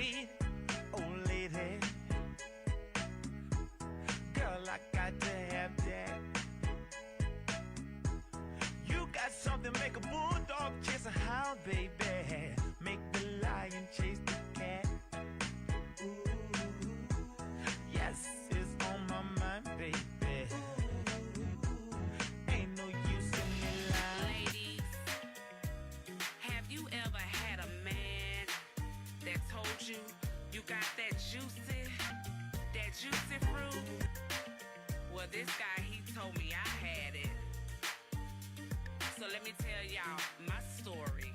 Hey, old lady, girl, I got to have that. You got something, make a bulldog chase a hound, baby. Make the lion chase the cat. Ooh, yes, it's on my mind, baby. Ain't no use in me lying. Ladies, have you ever had a man that told you you got that juicy fruit? Well, this guy, he told me I had it. So let me tell y'all my story.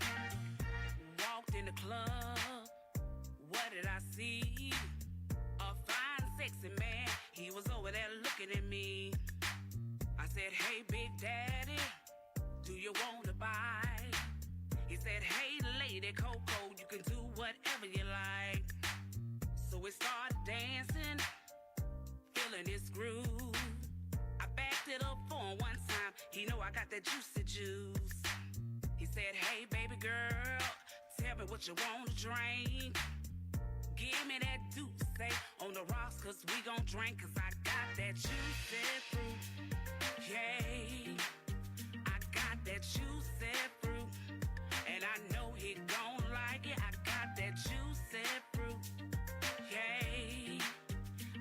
Walked in the club, what did I see? A fine, sexy man, he was over there looking at me. I said, hey, Big Daddy, do you want to buy? He said, hey, Lady Coco, you can do whatever you like. So we started dancing, feeling this groove. I backed it up for him one time. He know I got that juicy juice. He said, hey, baby girl, tell me what you want to drink. Give me that juice, say, on the rocks, cause we gon' drink, cause I got that juicy fruit. Yeah, I got that juicy fruit, and I know he gon' like it. I got that juicy fruit. Yeah,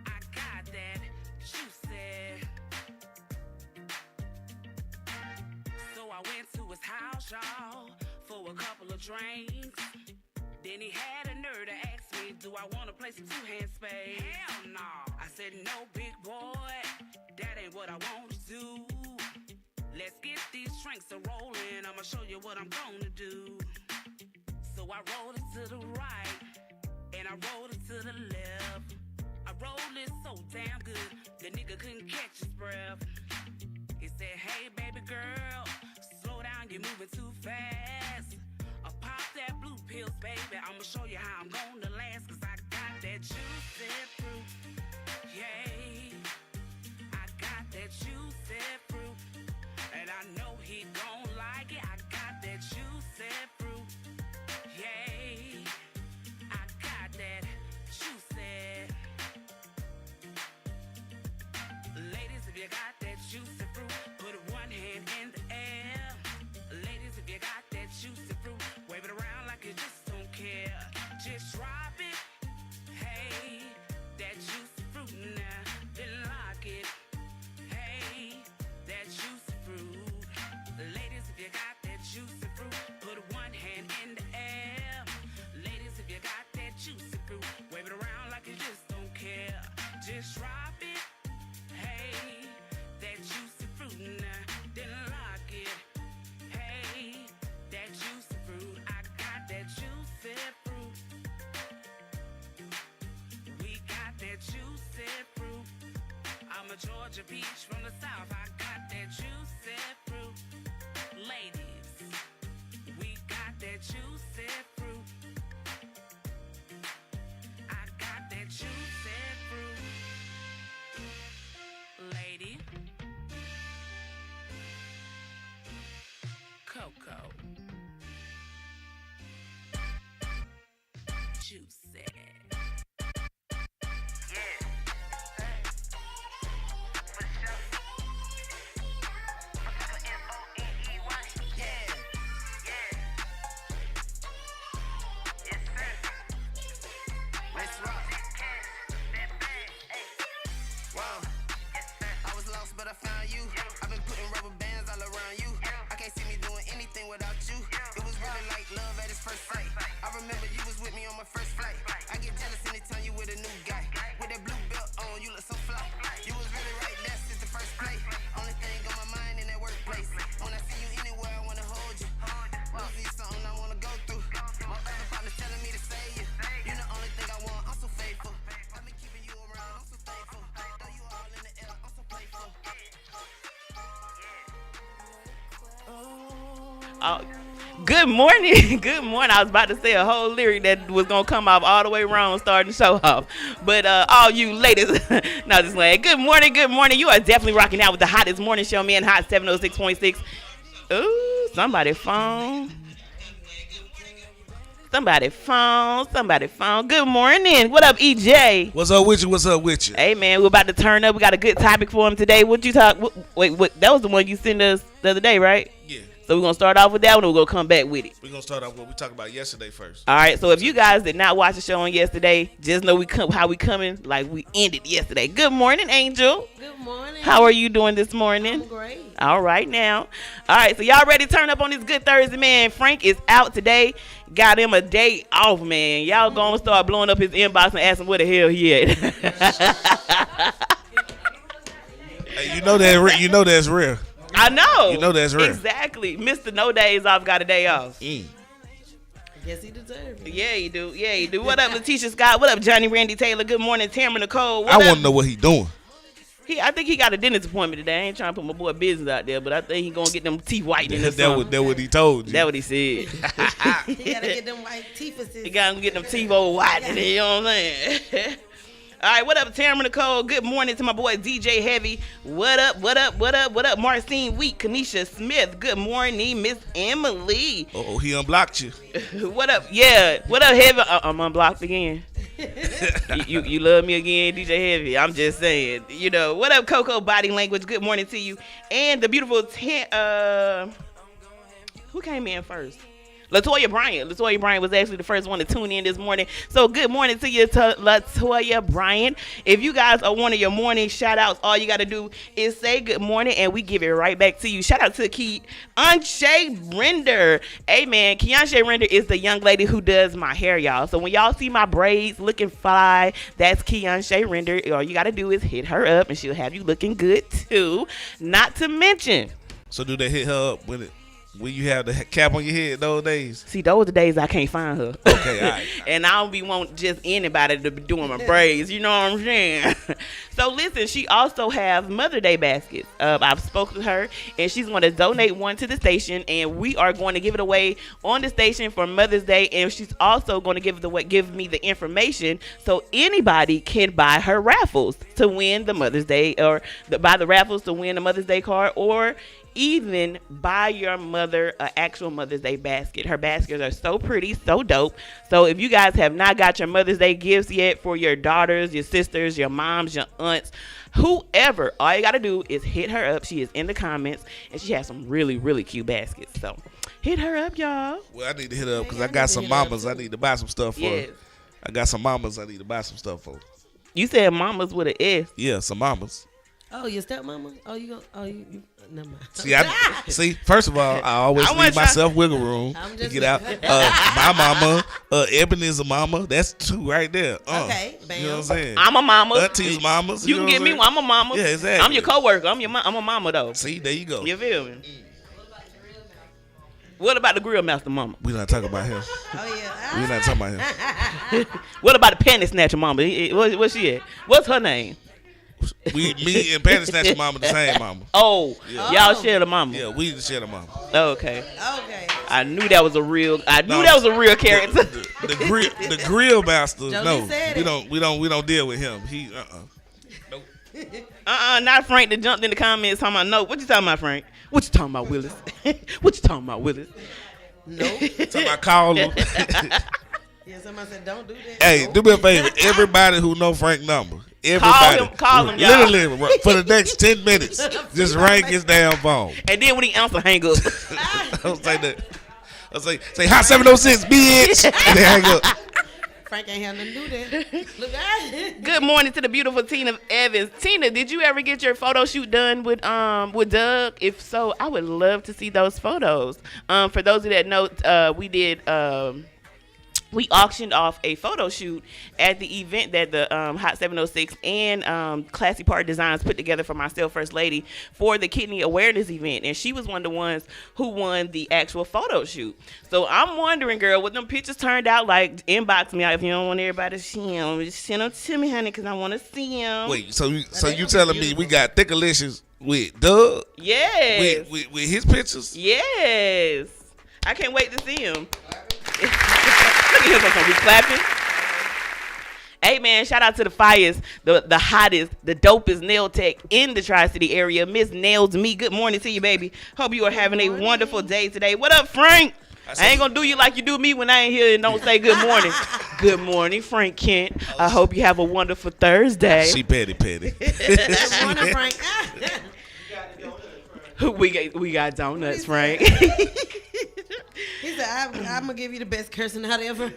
I got that juicy. So I went to his house, y'all, for a couple of drinks. Then he had a nerve to ask me, do I want to play some two-hand spades? Hell no. I said, no, big boy, that ain't what I want to do. Let's get these drinks a rolling. I'ma show you what I'm gonna do. So I rolled it to the right, and I rolled it to the left. I rolled it so damn good, the nigga couldn't catch his breath. He said, hey, baby girl, slow down, you're moving too fast. I pop that blue pills, baby, I'ma show you how I'm gonna last, cause I got that juicy fruit. Yeah, I got that juicy fruit, and I know he gon' like it. I got that juicy fruit. Yeah, I got that juicy. Ladies, if you got that juicy fruit, put one hand in the air. Ladies, if you got that juicy fruit, wave it around like you just don't care. Just drop it. Hey, that juicy fruit now, then lock it. Hey, that juicy fruit. Ladies, if you got that juicy fruit, put one hand in the air. Ladies, if you got that juicy fruit, wave it around like you just don't care. Just drop it. Hey, that juicy fruit now, then lock it. Hey, that juicy fruit. I got that juicy fruit. We got that juicy fruit. I'm a Georgia peach from the south. I got that juicy fruit. Ladies, we got that juicy fruit. I got that juicy fruit. Lady, Coco, juicy. Oh, good morning. Good morning. I was about to say a whole lyric that was going to come off all the way wrong starting the show off. But all you ladies, no, just like, good morning, good morning. You are definitely rocking out with the hottest morning show, man. Hot 706.6. Ooh, somebody phone. Somebody phone. Good morning. What up, EJ? What's up with you? What's up with you? Hey, man, we're about to turn up. We got a good topic for him today. What you talk? Wait, that was the one you sent us the other day, right? Yeah. So we're going to start off with that one, and we're going to come back with it. We're going to start off with what we talked about yesterday first. All right, so if you guys did not watch the show on yesterday, just know how we coming like we ended yesterday. Good morning, Angel. Good morning. How are you doing this morning? I'm great. All right, now. All right, so y'all ready to turn up on this good Thursday, man? Frank is out today. Got him a day off, man. Y'all going to start blowing up his inbox and asking where the hell he at. Hey, you know that's real. I know. You know that's real. Exactly. Mr. No Days Off got a day off. I guess he deserves it. Yeah, he do. What up, Letitia Scott? What up, Johnny Randy Taylor? Good morning, Tamara Nicole. What I up? want to know what he doing. I think he got a dentist appointment today. I ain't trying to put my boy business out there, but I think he gonna get them teeth whitening or something. That what he told you. That's what he said. He gotta get them white teeth. He gotta get them teeth all whitening. You know what I'm saying? All right, what up, Tamara Nicole? Good morning to my boy DJ Heavy. What up? Marcine Wheat, Kanisha Smith. Good morning, Miss Emily. Oh, he unblocked you. What up? Yeah. What up, Heavy? I'm unblocked again. you love me again, DJ Heavy. I'm just saying. You know, what up, Coco Body Language? Good morning to you. And the beautiful who came in first? Latoya Bryant. Latoya Bryant was actually the first one to tune in this morning. So good morning to you, Latoya Bryant. If you guys are one of your morning shout outs, all you got to do is say good morning and we give it right back to you. Shout out to Keonshae Render. Hey man, Keonshae Render is the young lady who does my hair, y'all. So when y'all see my braids looking fly, that's Keonshae Render. All you got to do is hit her up and she'll have you looking good too. Not to mention. So do they hit her up when you have the cap on your head those days? See, those are the days I can't find her. Okay, all right. And I don't be wanting just anybody to be doing my braids. You know what I'm saying? So listen, she also have Mother Day baskets. I've spoken to her, and she's going to donate one to the station, and we are going to give it away on the station for Mother's Day. And she's also going to give me the information so anybody can buy her raffles to win the Mother's Day, or buy the raffles to win the Mother's Day card, or even buy your mother an actual Mother's Day basket. Her baskets are so pretty, so dope. So if you guys have not got your Mother's Day gifts yet for your daughters, your sisters, your moms, your aunts, whoever, all you got to do is hit her up. She is in the comments, and she has some really, really cute baskets. So hit her up, y'all. Well, I need to hit her up because I got some mamas I need to buy some stuff for. Yes. I got some mamas I need to buy some stuff for. You said mamas with an S. Yeah, some mamas. Oh, your stepmama? Oh, you never mind. See, first of all, I always leave myself wiggle room to get out. My mama, Ebony's a mama. That's two right there. Okay, bam. You know what I'm saying? I'm a mama. Auntie's mamas. You can get me one. I'm a mama. Yeah, exactly. I'm your coworker. I'm a mama though. See, there you go. You feel me? What about the Grill Master mama? We not talking about him. Oh yeah. We not talking about him. What about the Panty Snatcher mama? What's she at? What's her name? Me and Panty Snatcher mama the same mama. Oh, yeah. Y'all share the mama. Yeah, we share the mama. Okay. Okay. I knew that was a real. That was a real character. The grill master. Jolie no, we don't deal with him. He nope. Not Frank that jumped in the comments talking about no. What you talking about, Frank? What you talking about, Willis? What you talking about, Willis? Nope. Talking about call him. Yeah, somebody said don't do that. Hey, nope. do me a favor. Everybody who know Frank number. Everybody. Call him, y'all. Literally, for the next 10 minutes, just ring his damn phone. And then when he answer, hang up. I was like that. I was like, say, hot 706, bitch. And then hang up. Frank ain't have nothing to do that. Look at it. Good morning to the beautiful Tina Evans. Tina, did you ever get your photo shoot done with Doug? If so, I would love to see those photos. For those of you that know, we did. We auctioned off a photo shoot at the event that the Hot 706 and Classy Party Designs put together for myself, First Lady, for the kidney awareness event. And she was one of the ones who won the actual photo shoot. So I'm wondering, girl, what them pictures turned out like. Inbox me out if you don't want everybody to see them. Just send them to me, honey, because I want to see them. Wait, so you telling me we got Thickalicious with Doug? Yes. With his pictures? Yes. I can't wait to see him. Look at him, we clapping. Hey man, shout out to the fires, the hottest, the dopest nail tech in the Tri-City area, Miss Nails Me. Good morning to you, baby. Hope you are having a wonderful day today. What up, Frank? I ain't gonna do you like you do me when I ain't here and don't say good morning. Good morning, Frank Kent. I hope you have a wonderful Thursday. She petty. Good morning, Frank. We got donuts, Frank. He said, I'm gonna give you the best cursing out ever.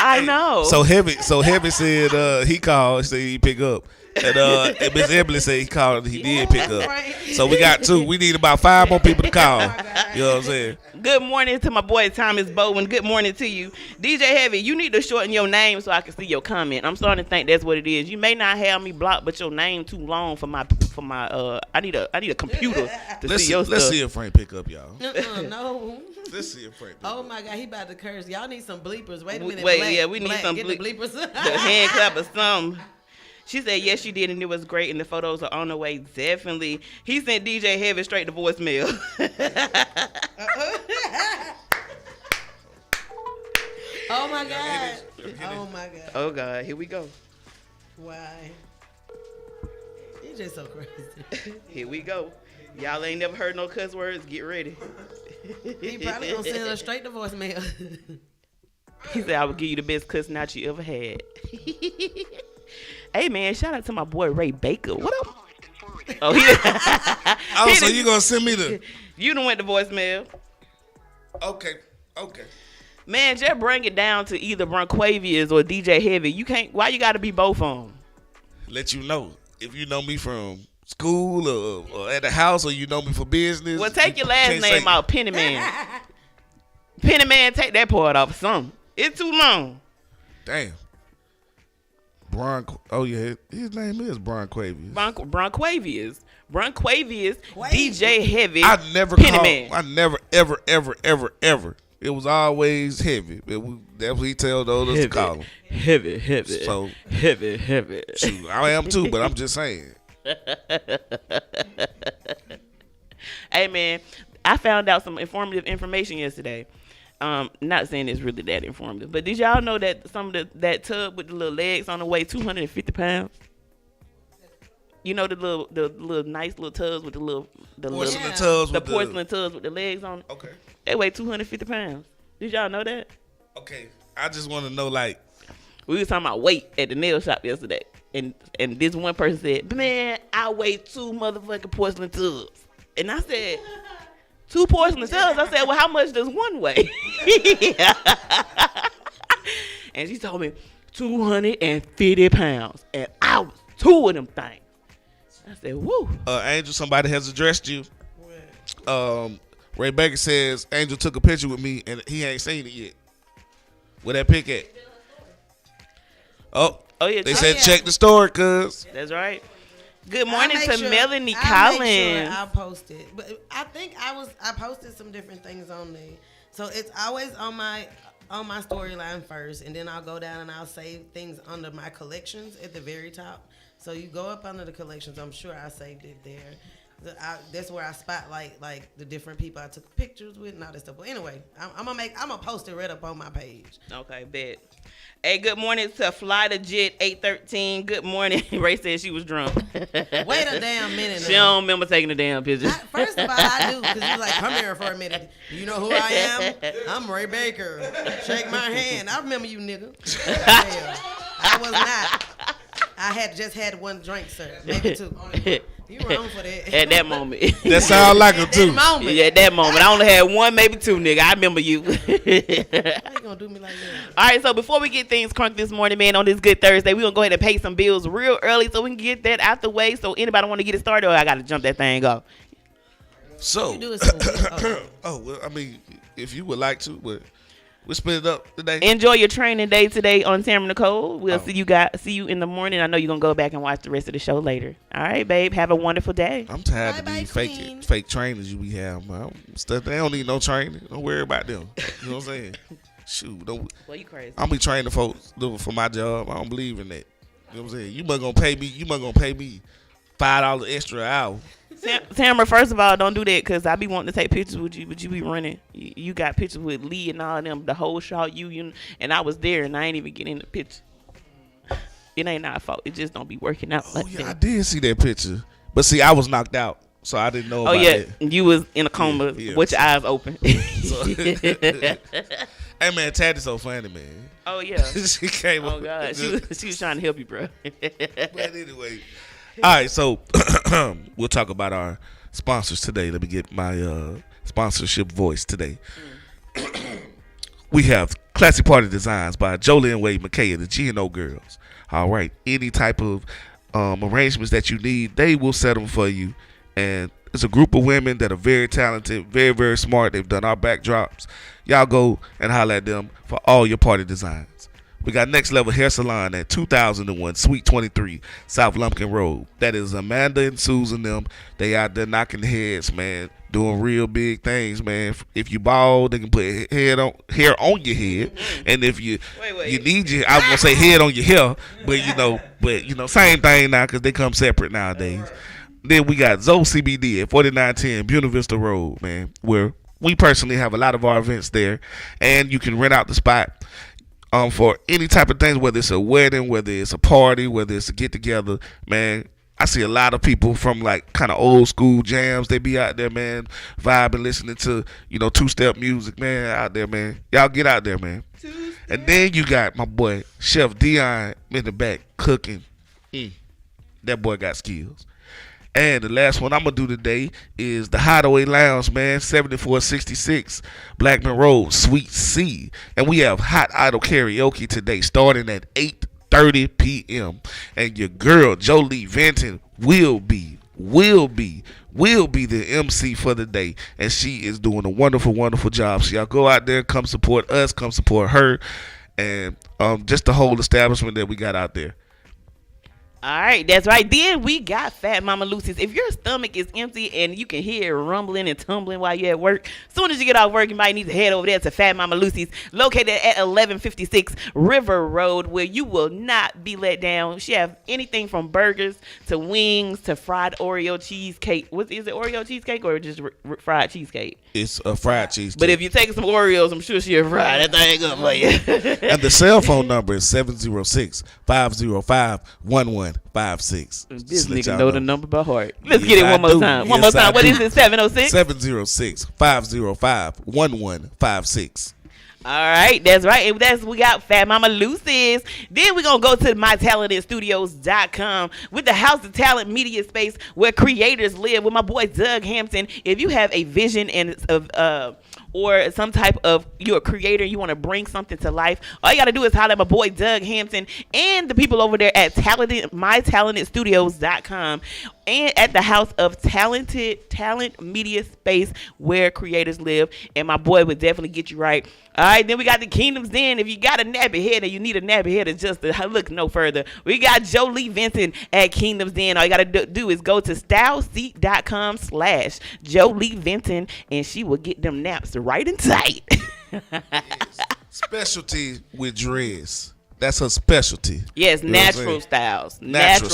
I know. So heavy said he called, said he pick up. And Miss Emily said he called and he did pick up. So we got 2. We need about 5 more people to call. You know what I'm saying? Good morning to my boy Thomas Bowen. Good morning to you. DJ Heavy, you need to shorten your name so I can see your comment. I'm starting to think that's what it is. You may not have me blocked, but your name too long for my I need a computer to see your stuff. Let's see if Frank pick up, y'all. No. Let's see if Frank pick up. Oh my God, he about to curse. Y'all need some bleepers. Wait a minute. We need some get the bleepers. the hand clap or something. She said, yes, she did, and it was great, and the photos are on the way. Definitely. He sent DJ Heavy straight to voicemail. Oh, my God. Oh, my God. Oh, God. Here we go. Why? He's just so crazy. Here we go. Y'all ain't never heard no cuss words. Get ready. He probably going to send her straight to voicemail. He said, I will give you the best cussing out you ever had. Hey, man, shout out to my boy Ray Baker. What up? Oh, so you going to send me the... You done went to voicemail. Okay. Man, just bring it down to either Bronquavius or DJ Heavy. You can't... Why you got to be both of them? Let you know. If you know me from school or at the house or you know me for business. Well, take your last name out, Pennyman. Pennyman, take that part off some. It's too long. Damn. His name is Bronquavius. Bronquavius, DJ Heavy. I never Pennyman. I never ever. It was always Heavy. That's what he tell the others to call him. Heavy. So heavy. Shoot, I am too, but I'm just saying. Hey man, I found out some informative information yesterday. Not saying it's really that informative, but did y'all know that some of that tub with the little legs on the way 250 pounds? You know the little nice little tubs with the porcelain tubs with the legs on it. Okay. They weigh 250 pounds. Did y'all know that? Okay. I just want to know, like, we was talking about weight at the nail shop yesterday, and this one person said, "Man, I weigh 2 motherfucking porcelain tubs," and I said. 2 porcelain tubs. I said, well, how much does one weigh? And she told me 250 pounds. And I was 2 of them things. I said, woo. Angel, somebody has addressed you. Ray Baker says Angel took a picture with me and he ain't seen it yet. Where that pic at? Oh yeah. They said check the story, cuz. That's right. Good morning to Melanie Collins. Collins. I'll post it. But I think I posted some different things on there. So it's always on my storyline first, and then I'll go down and I'll save things under my collections at the very top. So you go up under the collections, I'm sure I saved it there. That's where I spotlight like the different people I took pictures with and all that stuff. But anyway, I'm gonna post it right up on my page. Okay, bet. Hey, good morning to Fly the Jet 813. Good morning. Ray said she was drunk. Wait a damn minute. She don't remember taking the damn picture. First of all, I do, because you was like, come here for a minute. You know who I am? I'm Ray Baker. Shake my hand. I remember you, nigga. Hell, I was not. I had just had 1 drink, sir. Maybe 2. You wrong for that. At that moment. That sound like him, too. Yeah, at that moment. I only had 1, maybe 2, nigga. I remember you. How you gonna do me like that? All right, so before we get things crunk this morning, man, on this good Thursday, we're going to go ahead and pay some bills real early so we can get that out the way. So anybody want to get it started, or I got to jump that thing off? So, You do it so well, I mean, if you would like to, but we'll split it up today. Enjoy your training day today on Tamara Nicole. We'll see you in the morning. I know you're going to go back and watch the rest of the show later. All right, babe. Have a wonderful day. I'm tired of Bye-bye, these queen. fake trainers you be having. Stuff they don't need no training. Don't worry about them. You know what I'm saying? Shoot, don't. Well, you crazy. I'm be training folks for my job. I don't believe in that. You know what I'm saying? You must gonna pay me $5 extra an hour. Tamara, first of all, don't do that because I be wanting to take pictures with you, but you be running. You got pictures with Lee and all them, the whole shot, you, and I was there and I ain't even getting in the picture. It ain't our fault. It just don't be working out. Oh, yeah, I did see that picture. But see, I was knocked out. so I didn't know Oh about yeah, it. you was in a coma Yeah. with your eyes open. So, hey man, Taddy's so funny, man. Oh yeah. She came Oh up. God, she was trying to help you, bro. But anyway, all right. So we'll talk about our sponsors today. Let me get my sponsorship voice today. We have Classic Party Designs by Jolene Wade McKay and the G&O Girls. All right, any type of arrangements that you need, they will set them for you. And it's a group of women that are very talented, very, very smart. They've done our backdrops. Y'all go and holler at them for all your party designs. We got Next Level Hair Salon at 2001 Suite 23 South Lumpkin Road. That is Amanda and Susan them. They out there knocking heads, man, doing real big things, man. If you bald, they can put hair on your head, and if you you need your, I was gonna say head on your hair, but same thing now because they come separate nowadays. Then we got Zoe CBD at 4910 Buena Vista Road, man, where we personally have a lot of our events there, and you can rent out the spot. For any type of things, whether it's a wedding, whether it's a party, whether it's a get together, man. I see a lot of people from like kind of old school jams. They be out there, man, vibing, listening to, two-step music, man, out there, man. Y'all get out there, man. And then you got my boy, Chef Dion in the back cooking. That boy got skills. And the last one I'm going to do today is the Hideaway Lounge, man, 7466 Blackman Road, Suite C. And we have Hot Idol Karaoke today starting at 8:30 p.m. And your girl, Jolie Venton, will be the MC for the day. And she is doing a wonderful, wonderful job. So y'all go out there, come support us, come support her, and just the whole establishment that we got out there. All right, that's right. Then we got Fat Mama Lucy's. If your stomach is empty and you can hear it rumbling and tumbling while you're at work, as soon as you get off work, you might need to head over there to Fat Mama Lucy's, located at 1156 River Road, where you will not be let down. She have anything from burgers to wings to fried Oreo cheesecake. Is it Oreo cheesecake or just fried cheesecake? It's a fried cheesecake. But if you take some Oreos, I'm sure she'll fry that thing up for you. And the cell phone number is 706-505-1156. This nigga know the number by heart. Let's get it one more time. One more time. What is it? 706? 706-505-1156. All right, that's right. And we got Fat Mama Lucy's. Then we're going to go to mytalentedstudios.com with the House of Talent media space where creators live with my boy Doug Hampton. If you have a vision and or some type of, you're a creator, you want to bring something to life, all you got to do is holler at my boy Doug Hampton and the people over there at mytalentedstudios.com and at the House of Talent media space where creators live. And my boy would definitely get you right. All right, then we got the Kingdom's Den. If you got a nappy head and you need a nappy head, it's just to look no further. We got Jolie Vincent at Kingdom's Den. All you got to do is go to styleseat.com/Jolie Vincent, and she will get them naps right and tight. Specialty with dreads. That's her specialty. Yes, You know what I'm natural saying? styles. Natural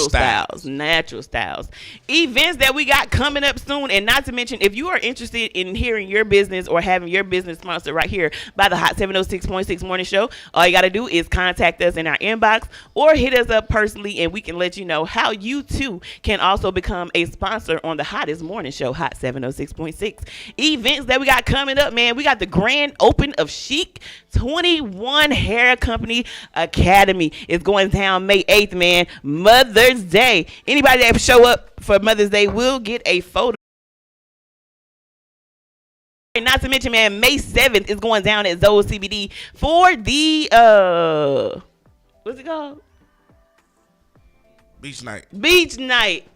Natural styles. Events that we got coming up soon. And not to mention, if you are interested in hearing your business or having your business sponsored right here by the Hot 706.6 Morning Show, all you got to do is contact us in our inbox or hit us up personally, and we can let you know how you too can also become a sponsor on the hottest morning show, Hot 706.6. Events that we got coming up, man. We got the grand open of Chic 21 Hair Company Academy. Is going down May 8th, man. Mother's Day. Anybody that show up for Mother's Day will get a photo. And not to mention, man, May 7th is going down at Zoe CBD for the what's it called? Beach night. Beach night.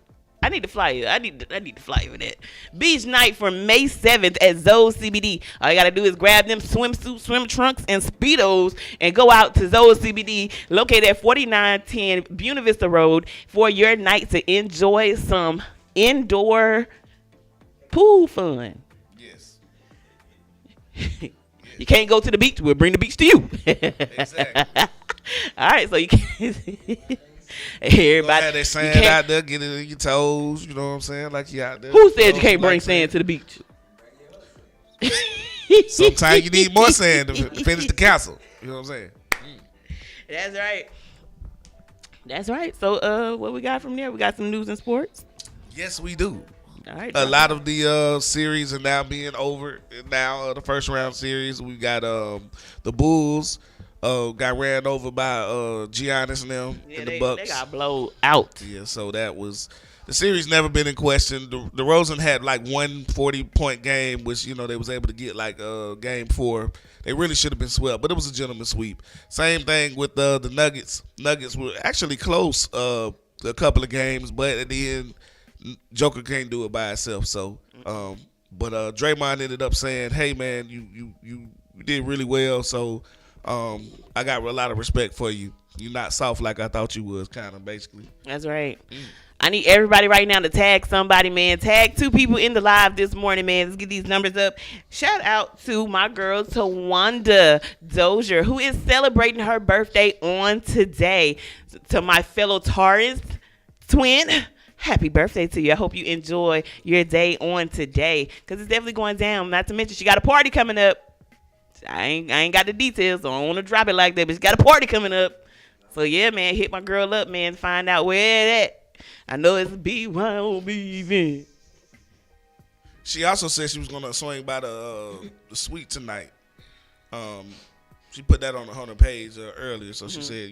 I need to fly you. I need to fly you for that. Beach night for May 7th at Zoe CBD. All you got to do is grab them swimsuits, swim trunks, and Speedos and go out to Zoe CBD, located at 4910 Buena Vista Road, for your night to enjoy some indoor pool fun. Yes. You can't go to the beach. We'll bring the beach to you. Exactly. All right, so you can everybody Have that sand out there, get it in your toes. You know what I'm saying? Like you out there. Who said you can't bring sand to the beach? Sometimes you need more sand to finish the castle. You know what I'm saying? That's right. That's right. So, what we got from there? We got some news and sports. Yes, we do. All right. A lot of the series are now being over. Now the first round series, we got the Bulls got ran over by Giannis and them Yeah, and the they Bucks. got blown out. Yeah, so that was the series. Never been in question. The Rosen had like 140-point game, which they was able to get like game 4. They really should have been swept, but it was a gentleman's sweep. Same thing with the Nuggets. Nuggets were actually close a couple of games, but at the end, Joker can't do it by itself. So, but Draymond ended up saying, "Hey man, you did really well. So, I got a lot of respect for you. You're not soft like I thought you was." Kind of basically. That's right. I need everybody right now to tag somebody, man. Tag 2 people in the live this morning, man. Let's get these numbers up. Shout out to my girl, Tawanda Dozier, who is celebrating her birthday on today. To my fellow Taurus twin, happy birthday to you. I hope you enjoy your day on today, because it's definitely going down. Not to mention, she got a party coming up. I ain't got the details, so I don't want to drop it like that, but she got a party coming up. So, yeah, man, hit my girl up, man, find out where it at. I know it's a BYOB event. She also said she was gonna swing by the suite tonight. She put that on her page earlier, so she said,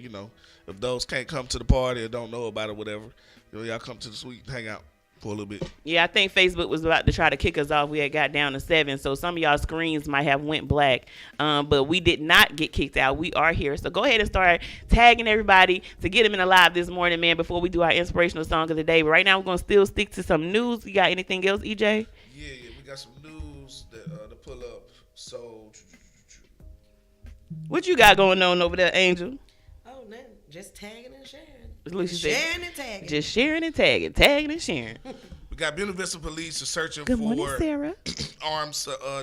if those can't come to the party or don't know about it, whatever, y'all come to the suite and hang out for a little bit. Yeah, I think Facebook was about to try to kick us off. We had got down to 7, so some of y'all screens might have went black. But we did not get kicked out. We are here. So go ahead and start tagging everybody to get them in the live this morning, man, before we do our inspirational song of the day. But right now, we're going to still stick to some news. You got anything else, EJ? Yeah, we got some news to pull up. So, What you got going on over there, Angel? Oh, nothing. Just tagging and sharing. Lucy said, Sharing and tagging. just sharing and tagging. Tagging and sharing. we got Buena Vista police are searching Good for morning, Sarah. armed,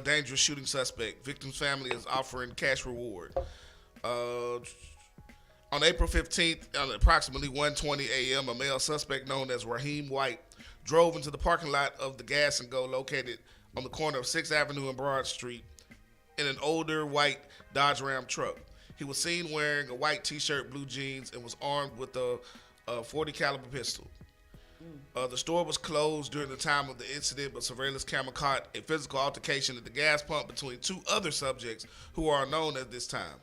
dangerous shooting suspect. Victim's family is offering cash reward. On April 15th, at approximately 1:20 a.m., a male suspect known as Raheem White drove into the parking lot of the Gas and Go located on the corner of 6th Avenue and Broad Street in an older white Dodge Ram truck. He was seen wearing a white T-shirt, blue jeans, and was armed with a .40 caliber pistol. The store was closed during the time of the incident, but surveillance camera caught a physical altercation at the gas pump between 2 other subjects who are unknown at this time.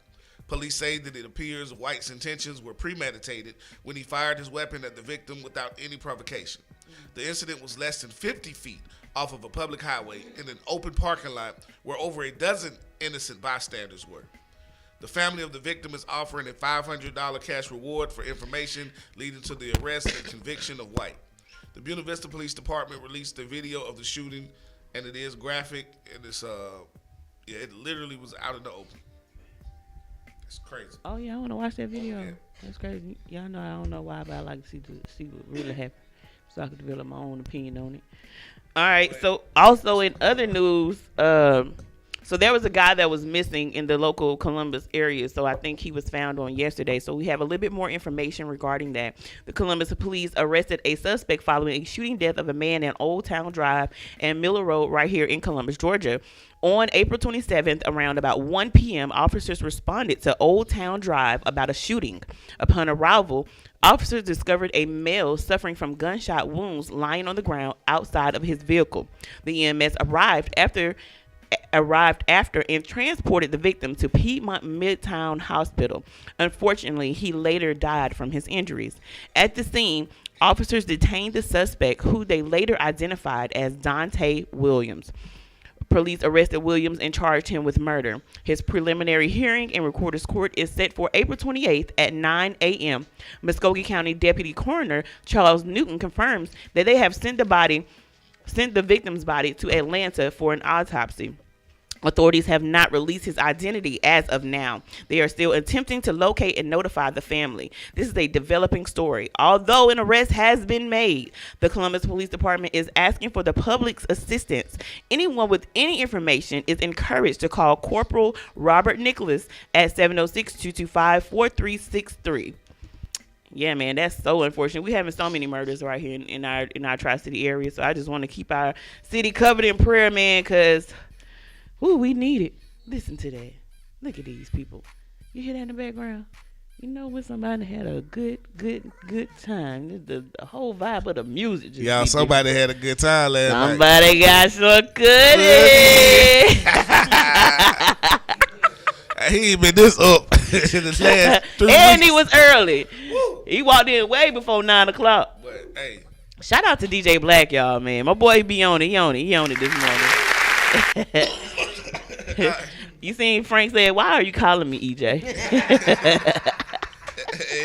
Police say that it appears White's intentions were premeditated when he fired his weapon at the victim without any provocation. The incident was less than 50 feet off of a public highway in an open parking lot where over a dozen innocent bystanders were. The family of the victim is offering a $500 cash reward for information leading to the arrest and conviction of White. The Buena Vista Police Department released a video of the shooting, and it is graphic, and it's it literally was out in the open. It's crazy. Oh, yeah, I want to watch that video. Yeah. That's crazy. Y'all know I don't know why, but I like to see what really happened so I can develop my own opinion on it. All right, so also in other news, so there was a guy that was missing in the local Columbus area. So I think he was found on yesterday. So we have a little bit more information regarding that. The Columbus police arrested a suspect following a shooting death of a man in Old Town Drive and Miller Road right here in Columbus, Georgia. On April 27th, around about 1 p.m., officers responded to Old Town Drive about a shooting. Upon arrival, officers discovered a male suffering from gunshot wounds lying on the ground outside of his vehicle. The EMS arrived after and transported the victim to Piedmont Midtown Hospital. Unfortunately, he later died from his injuries. At the scene, officers detained the suspect, who they later identified as Dante Williams. Police arrested Williams and charged him with murder. His preliminary hearing in Recorder's Court is set for April 28th at 9 a.m. Muskogee County Deputy Coroner Charles Newton confirms that they have sent the victim's body to Atlanta for an autopsy. Authorities have not released his identity as of now. They are still attempting to locate and notify the family. This is a developing story. Although an arrest has been made, the Columbus Police Department is asking for the public's assistance. Anyone with any information is encouraged to call Corporal Robert Nicholas at 706-225-4363. Yeah, man, that's so unfortunate. We having so many murders right here in our Tri-City area, so I just want to keep our city covered in prayer, man, because we need it. Listen to that. Look at these people. You hear that in the background? You know when somebody had a good time, the whole vibe of the music. Just Y'all, be somebody had a good time last night. somebody got so good. He ain't been this up in the last 3 And weeks. he was early. Woo. He walked in way before 9 o'clock. But hey, Shout out to DJ Black, y'all, man. My boy be on it. He on it this morning. You seen Frank said, "Why are you calling me EJ?"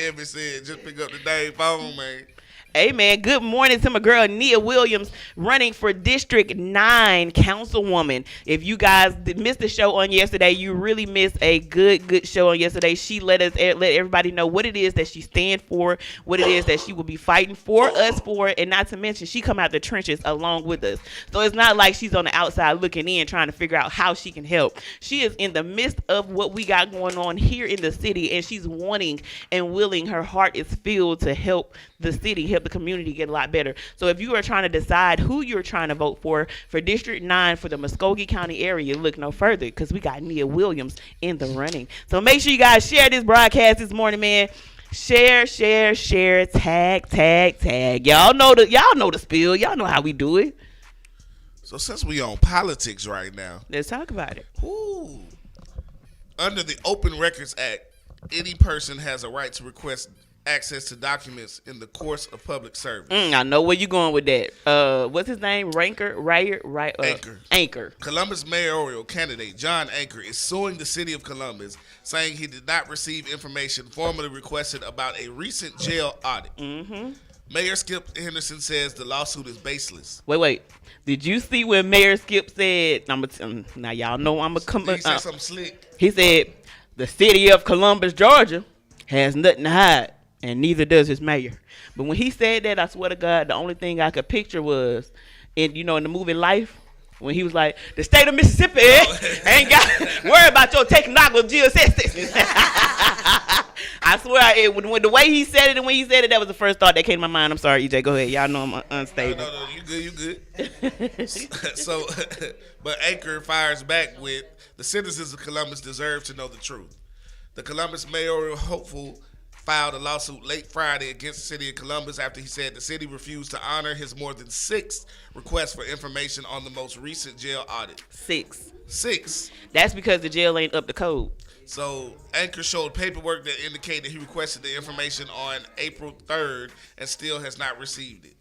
Every said just pick up the dang phone, man. Hey, man, good morning to my girl Nia Williams, running for District 9 Councilwoman. If you guys missed the show on yesterday, you really missed a good show on yesterday. She let everybody know what it is that she stands for, what it is that she will be fighting for us for, and not to mention she come out the trenches along with us. So it's not like she's on the outside looking in trying to figure out how she can help. She is in the midst of what we got going on here in the city, and she's wanting and willing. Her heart is filled to help the city, help the community get a lot better. So if you are trying to decide who you're trying to vote for District 9 for the Muskogee County area, look no further, because we got Nia Williams in the running. So make sure you guys share this broadcast this morning, man. Share, tag. Y'all know the spiel. Y'all know how we do it. So since we on politics right now, Let's talk about it. whoo, under the Open Records Act, any person has a right to request access to documents in the course of public service. I know where you going with that. What's his name? Anchor. Columbus mayoral candidate John Anchor is suing the city of Columbus, saying he did not receive information formally requested about a recent jail audit. Mm-hmm. Mayor Skip Henderson says the lawsuit is baseless. Wait. Did you see when Mayor Skip said? Now y'all know I'm a come. He said something slick. He said the city of Columbus, Georgia, has nothing to hide, and neither does his mayor. But when he said that, I swear to God, the only thing I could picture was in the movie Life, when he was like, the state of Mississippi ain't got worry about your technology assistance. I swear, when the way he said it and when he said it, that was the first thought that came to my mind. I'm sorry, EJ, go ahead. Y'all know I'm unstable. No, you good. So, but Anchor fires back with, the citizens of Columbus deserve to know the truth. The Columbus mayoral hopeful filed a lawsuit late Friday against the city of Columbus after he said the city refused to honor his more than 6 requests for information on the most recent jail audit. 6. That's because the jail ain't up to code. So Anchor showed paperwork that indicated he requested the information on April 3rd and still has not received it.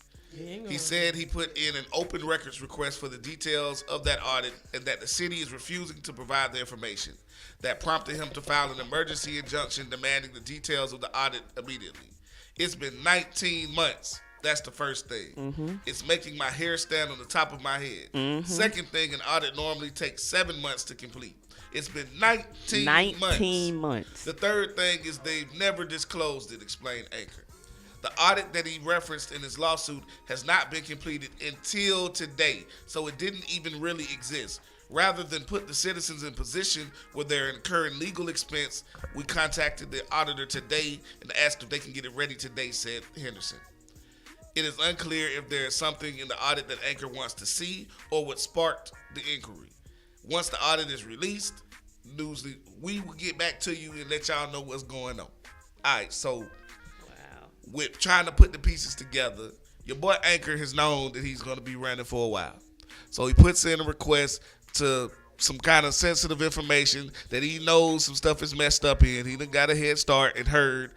He said he put in an open records request for the details of that audit and that the city is refusing to provide the information. That prompted him to file an emergency injunction demanding the details of the audit immediately. It's been 19 months. That's the first thing. Mm-hmm. It's making my hair stand on the top of my head. Mm-hmm. Second thing, an audit normally takes 7 months to complete. It's been 19 months. The third thing is they've never disclosed it, explained Anchor. The audit that he referenced in his lawsuit has not been completed until today, so it didn't even really exist. Rather than put the citizens in position where they're incurring legal expense, we contacted the auditor today and asked if they can get it ready today, said Henderson. It is unclear if there is something in the audit that Anchor wants to see or what sparked the inquiry. Once the audit is released, Newsly, we will get back to you and let y'all know what's going on. All right, so with trying to put the pieces together, your boy Anchor has known that he's going to be running for a while. So he puts in a request to some kind of sensitive information that he knows some stuff is messed up in. He done got a head start and heard.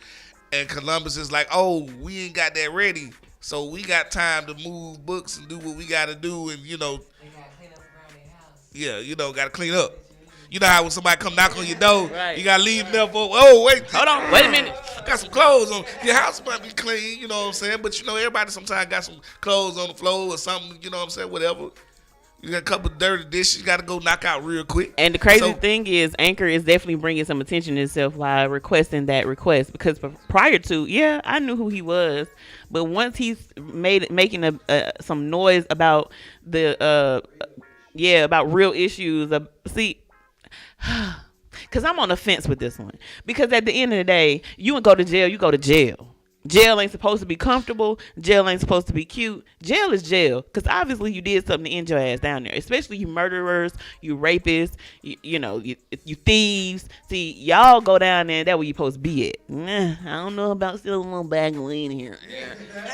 And Columbus is like, oh, we ain't got that ready. So we got time to move books and do what we got to do. And, They gotta clean up around their house. yeah, got to clean up. You know how when somebody come knock on your door, right, you got to leave them there for, oh, wait. Hold on, wait a minute. Got some clothes on. Your house might be clean, you know what I'm saying? But, everybody sometimes got some clothes on the floor or something, you know what I'm saying? Whatever. You got a couple of dirty dishes you got to go knock out real quick. And the crazy thing is, Anchor is definitely bringing some attention to himself by requesting that request. Because prior to, I knew who he was. But once he's making some noise about about real issues, because I'm on the fence with this one. Because at the end of the day, you would go to jail, you go to jail. Jail ain't supposed to be comfortable. Jail ain't supposed to be cute. Jail is jail. Because obviously you did something to end your ass down there. Especially you murderers, you rapists, you thieves. See, y'all go down there and that's where you supposed to be at. I don't know about stealing a little bag of weed here.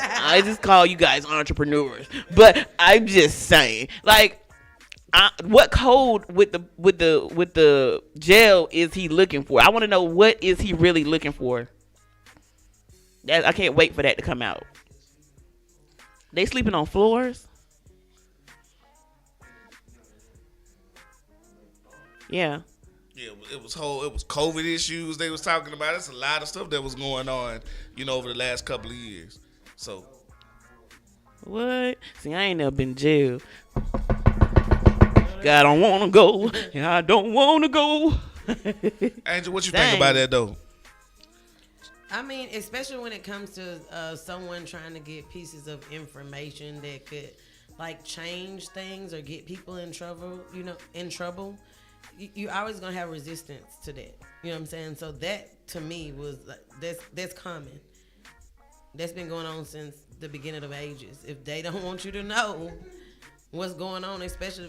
I just call you guys entrepreneurs. But I'm just saying. Like, what code with the jail is he looking for? I want to know, what is he really looking for? I can't wait for that to come out. They sleeping on floors? Yeah. Yeah, it was COVID issues they was talking about. It's a lot of stuff that was going on, over the last couple of years. So. What? See, I ain't never been in jail. God, I don't want to go. I don't want to go. Angel, what you think about that, though? I mean, especially when it comes to someone trying to get pieces of information that could, like, change things or get people in trouble, you're always going to have resistance to that. You know what I'm saying? So that, to me, was, that's common. That's been going on since the beginning of ages. If they don't want you to know what's going on, especially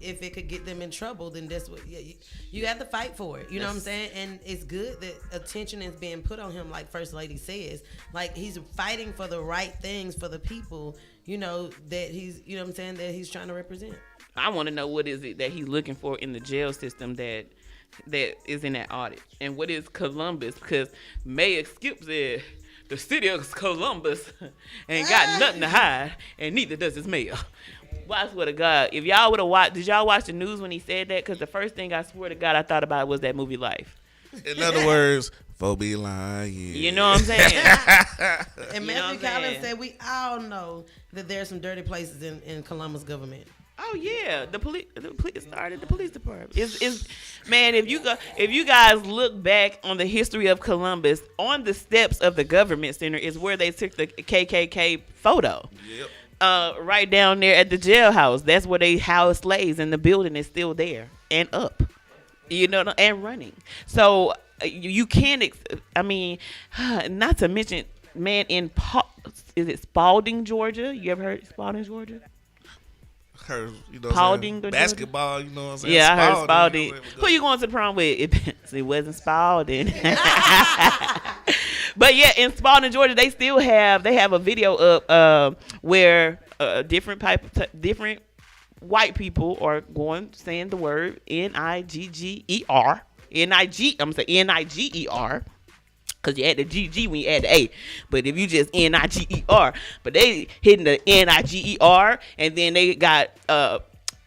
if it could get them in trouble, then that's what you have to fight for it. You know what I'm saying? And it's good that attention is being put on him, like First Lady says. Like, he's fighting for the right things for the people, that he's, that he's trying to represent. I want to know, what is it that he's looking for in the jail system that is in that audit, and what is Columbus? Because Mayor Skip said the city of Columbus ain't got nothing to hide, and neither does its mayor. Well, I swear to God, if y'all would have watched, did y'all watch the news when he said that? Because the first thing, I swear to God, I thought about was that movie Life. In other words, for be lying. You know what I'm saying? And Matthew Collins said, we all know that there's some dirty places in Columbus government. Oh yeah, the police started the police department. Is man, if you guys look back on the history of Columbus, on the steps of the government center is where they took the KKK photo. Yep. Right down there at the jailhouse. That's where they house slaves, and the building is still there and up, and running. So you can't. Not to mention, man, is it Spalding, Georgia? You ever heard of Spalding, Georgia? Heard, Spalding, basketball, you know what I'm saying? Yeah, I heard Spalding. Who you going to the prom with? It wasn't Spalding. But yeah, in Spalding, Georgia, they have a video up where different white people are saying the word Nigger. I'm saying Niger. Because you add the GG when you add the A. But if you just Niger. But they hitting the Niger, and then they got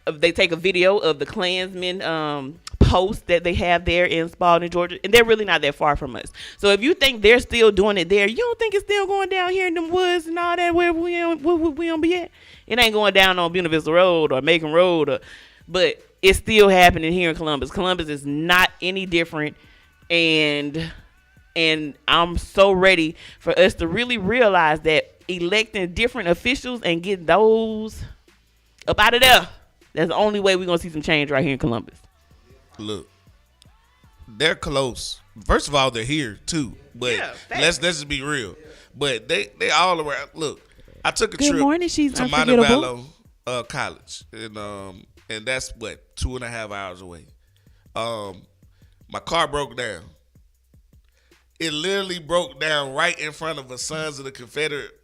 they take a video of the Klansmen post that they have there in Spalding, Georgia, and they're really not that far from us. So if you think they're still doing it there, you don't think it's still going down here in them woods and all that where we don't be at? It ain't going down on Buena Vista Road or Macon Road, but it's still happening here in Columbus. Columbus is not any different, and I'm so ready for us to really realize that electing different officials and getting those up out of there, that's the only way we're going to see some change right here in Columbus. Look, they're close. First of all, they're here too. But let's just be real. But they all around. Look, I took a trip to Montevallo College, and that's 2.5 hours away. My car broke down. It literally broke down right in front of a Sons of the Confederate,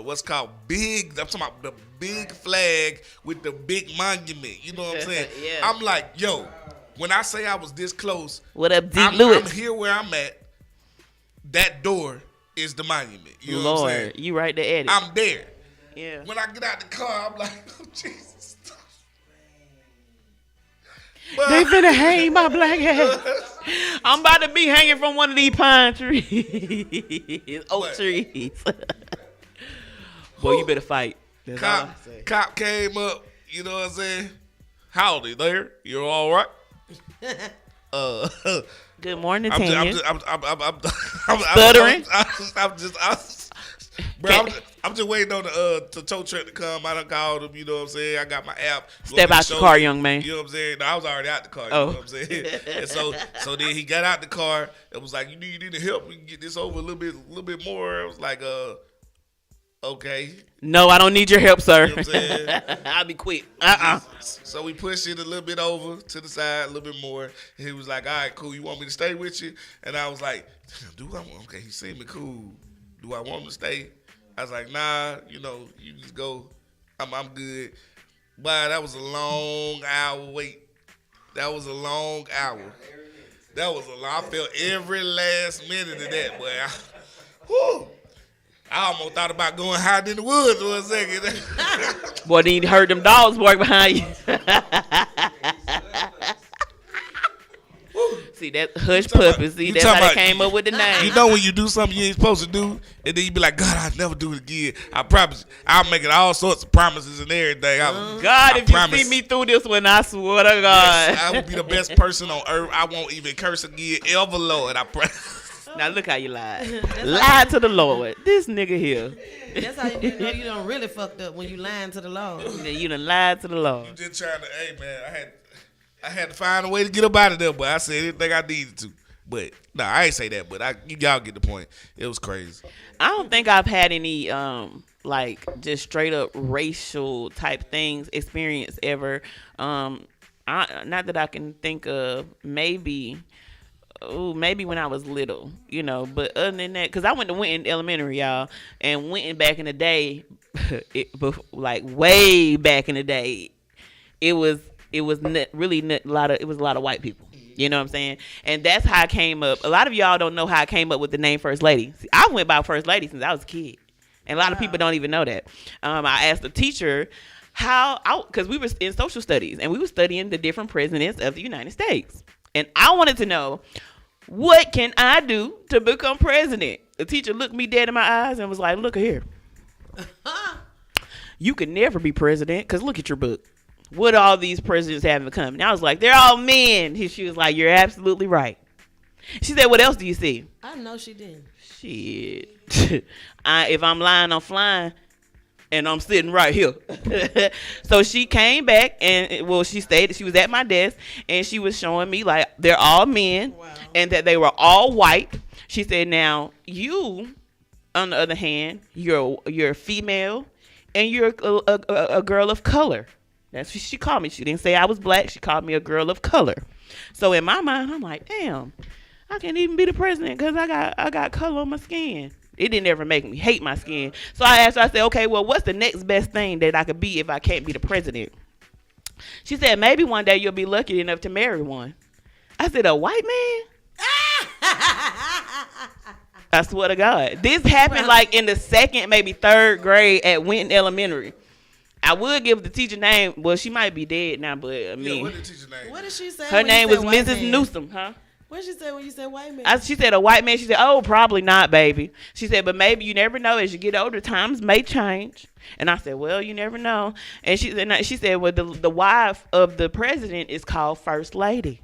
what's called big. I'm talking about the big flag with the big monument. You know what I'm saying? Yeah. I'm like, yo, when I say I was this close, what up, D. Lewis? I'm here where I'm at. That door is the monument. You know what I'm saying? You right there at it. I'm there. Yeah. When I get out the car, I'm like, oh, Jesus. They finna hang my black ass. I'm about to be hanging from one of these pine trees. Oak trees. Boy, you better fight. That's all I say. Cop came up, you know what I'm saying? Howdy there. You all right? Good morning, Tanya. I'm Stuttering. I'm just waiting on the tow truck to come. I done called him, you know what I'm saying? I got my app. Step out the car, young man. You know what I'm saying? No, I was already out the car, you Oh. know what I'm saying? And so then he got out the car and was like, you need to help me get this over a little bit more. I was like, okay. No, I don't need your help, sir. You know what I'm saying? I'll be quick. So we pushed it a little bit over to the side, a little bit more. And he was like, all right, cool. You want me to stay with you? And I was like, do I want, okay, he seemed me cool. Do I want him to stay? I was like, nah, you know, you just go. I'm good. But that was a long hour wait. That was a long hour. That was a long. I felt every last minute of that, boy. Whew. I almost thought about going hide in the woods for a second. Boy, then you heard them dogs bark behind you. See, that hush puppy. See, that's how they came up with the name. You know when you do something you ain't supposed to do, and then you be like, God, I'll never do it again. I promise you. I'll make it all sorts of promises and everything. God, if you see me through this one, I swear to God. Yes, I will be the best person on earth. I won't even curse again ever, Lord. I promise. Now look how you lied. Lied to the Lord. This nigga here. That's how you know you done really fucked up when you lying to the Lord. You done lied to the Lord. I'm just trying to, hey, man, I had to find a way to get up out of there, but I said anything I needed to. But, no, I ain't say that, but y'all get the point. It was crazy. I don't think I've had any like just straight up racial type things experience ever. Not that I can think of. Maybe when I was little, you know. But other than that, because I went to Winton Elementary, y'all, and Winton back in the day, like way back in the day, it was a lot of white people. You know what I'm saying? And that's how I came up. A lot of y'all don't know how I came up with the name First Lady. See, I went by First Lady since I was a kid. And a lot of people don't even know that. I asked the teacher because we were in social studies and we were studying the different presidents of the United States. And I wanted to know, what can I do to become president? The teacher looked me dead in my eyes and was like, look here. You can never be president because look at your book. What all these presidents have in common? And I was like, they're all men. She was like, you're absolutely right. She said, what else do you see? I know she didn't. Shit. If I'm lying, I'm flying. And I'm sitting right here. So she came back and, she stayed. She was at my desk and she was showing me like they're all men and that they were all white. She said, now you, on the other hand, you're female and you're a girl of color. That's what she called me. She didn't say I was black. She called me a girl of color. So in my mind, I'm like, damn, I can't even be the president because I got color on my skin. It didn't ever make me hate my skin. So I asked her, I said, okay, well, what's the next best thing that I could be if I can't be the president? She said, maybe one day you'll be lucky enough to marry one. I said, a white man? I swear to God. This happened like in the second, maybe third grade at Winton Elementary. I would give the teacher name. Well, she might be dead now, but I mean. Yeah, what did the teacher name? What did she say? Her name was Mrs. Newsom, huh? What did she say when you said white man? She said a white man. She said, oh, probably not, baby. She said, but maybe you never know. As you get older, times may change. And I said, well, you never know. And she said, well, the wife of the president is called First Lady.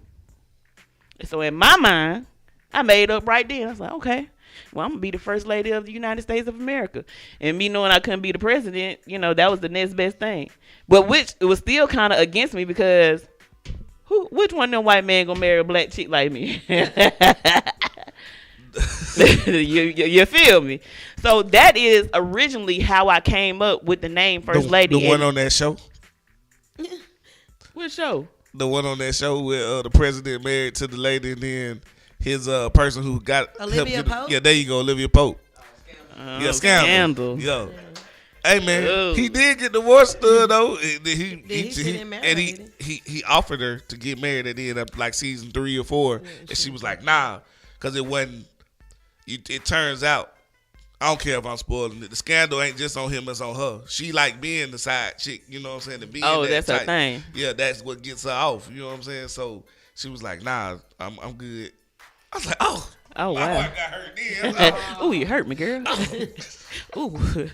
So in my mind, I made up right then. I was like, okay. Well, I'm going to be the First Lady of the United States of America. And me knowing I couldn't be the president, you know, that was the next best thing. But which it was still kind of against me because which one of them white men going to marry a black chick like me? you feel me? So that is originally how I came up with the name First Lady. The one on that show? What show? The one on that show where the president married to the lady and then his person who got Olivia Pope? Yeah, there you go, Olivia Pope. Yeah, Scandal. Yo. Hey man, Ooh. he did get divorced though. He offered her to get married at the end of like season 3 or 4, and she was like, nah, because it wasn't. It turns out, I don't care if I'm spoiling it. The scandal ain't just on him; it's on her. She like being the side chick, you know what I'm saying? To be that's type. her thing. Yeah, that's what gets her off. You know what I'm saying? So she was like, nah, I'm good. I was like, oh wow. My boy got hurt then. Ooh, you hurt me, girl. Ooh.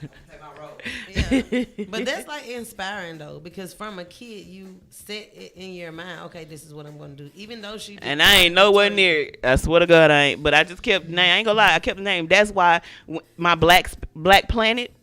Yeah. But that's like inspiring though, because from a kid you set it in your mind, okay, this is what I'm gonna do. Even though she and I ain't nowhere near it. I swear to God I ain't. But I just kept the name. I ain't gonna lie, I kept the name. That's why my Black Planet,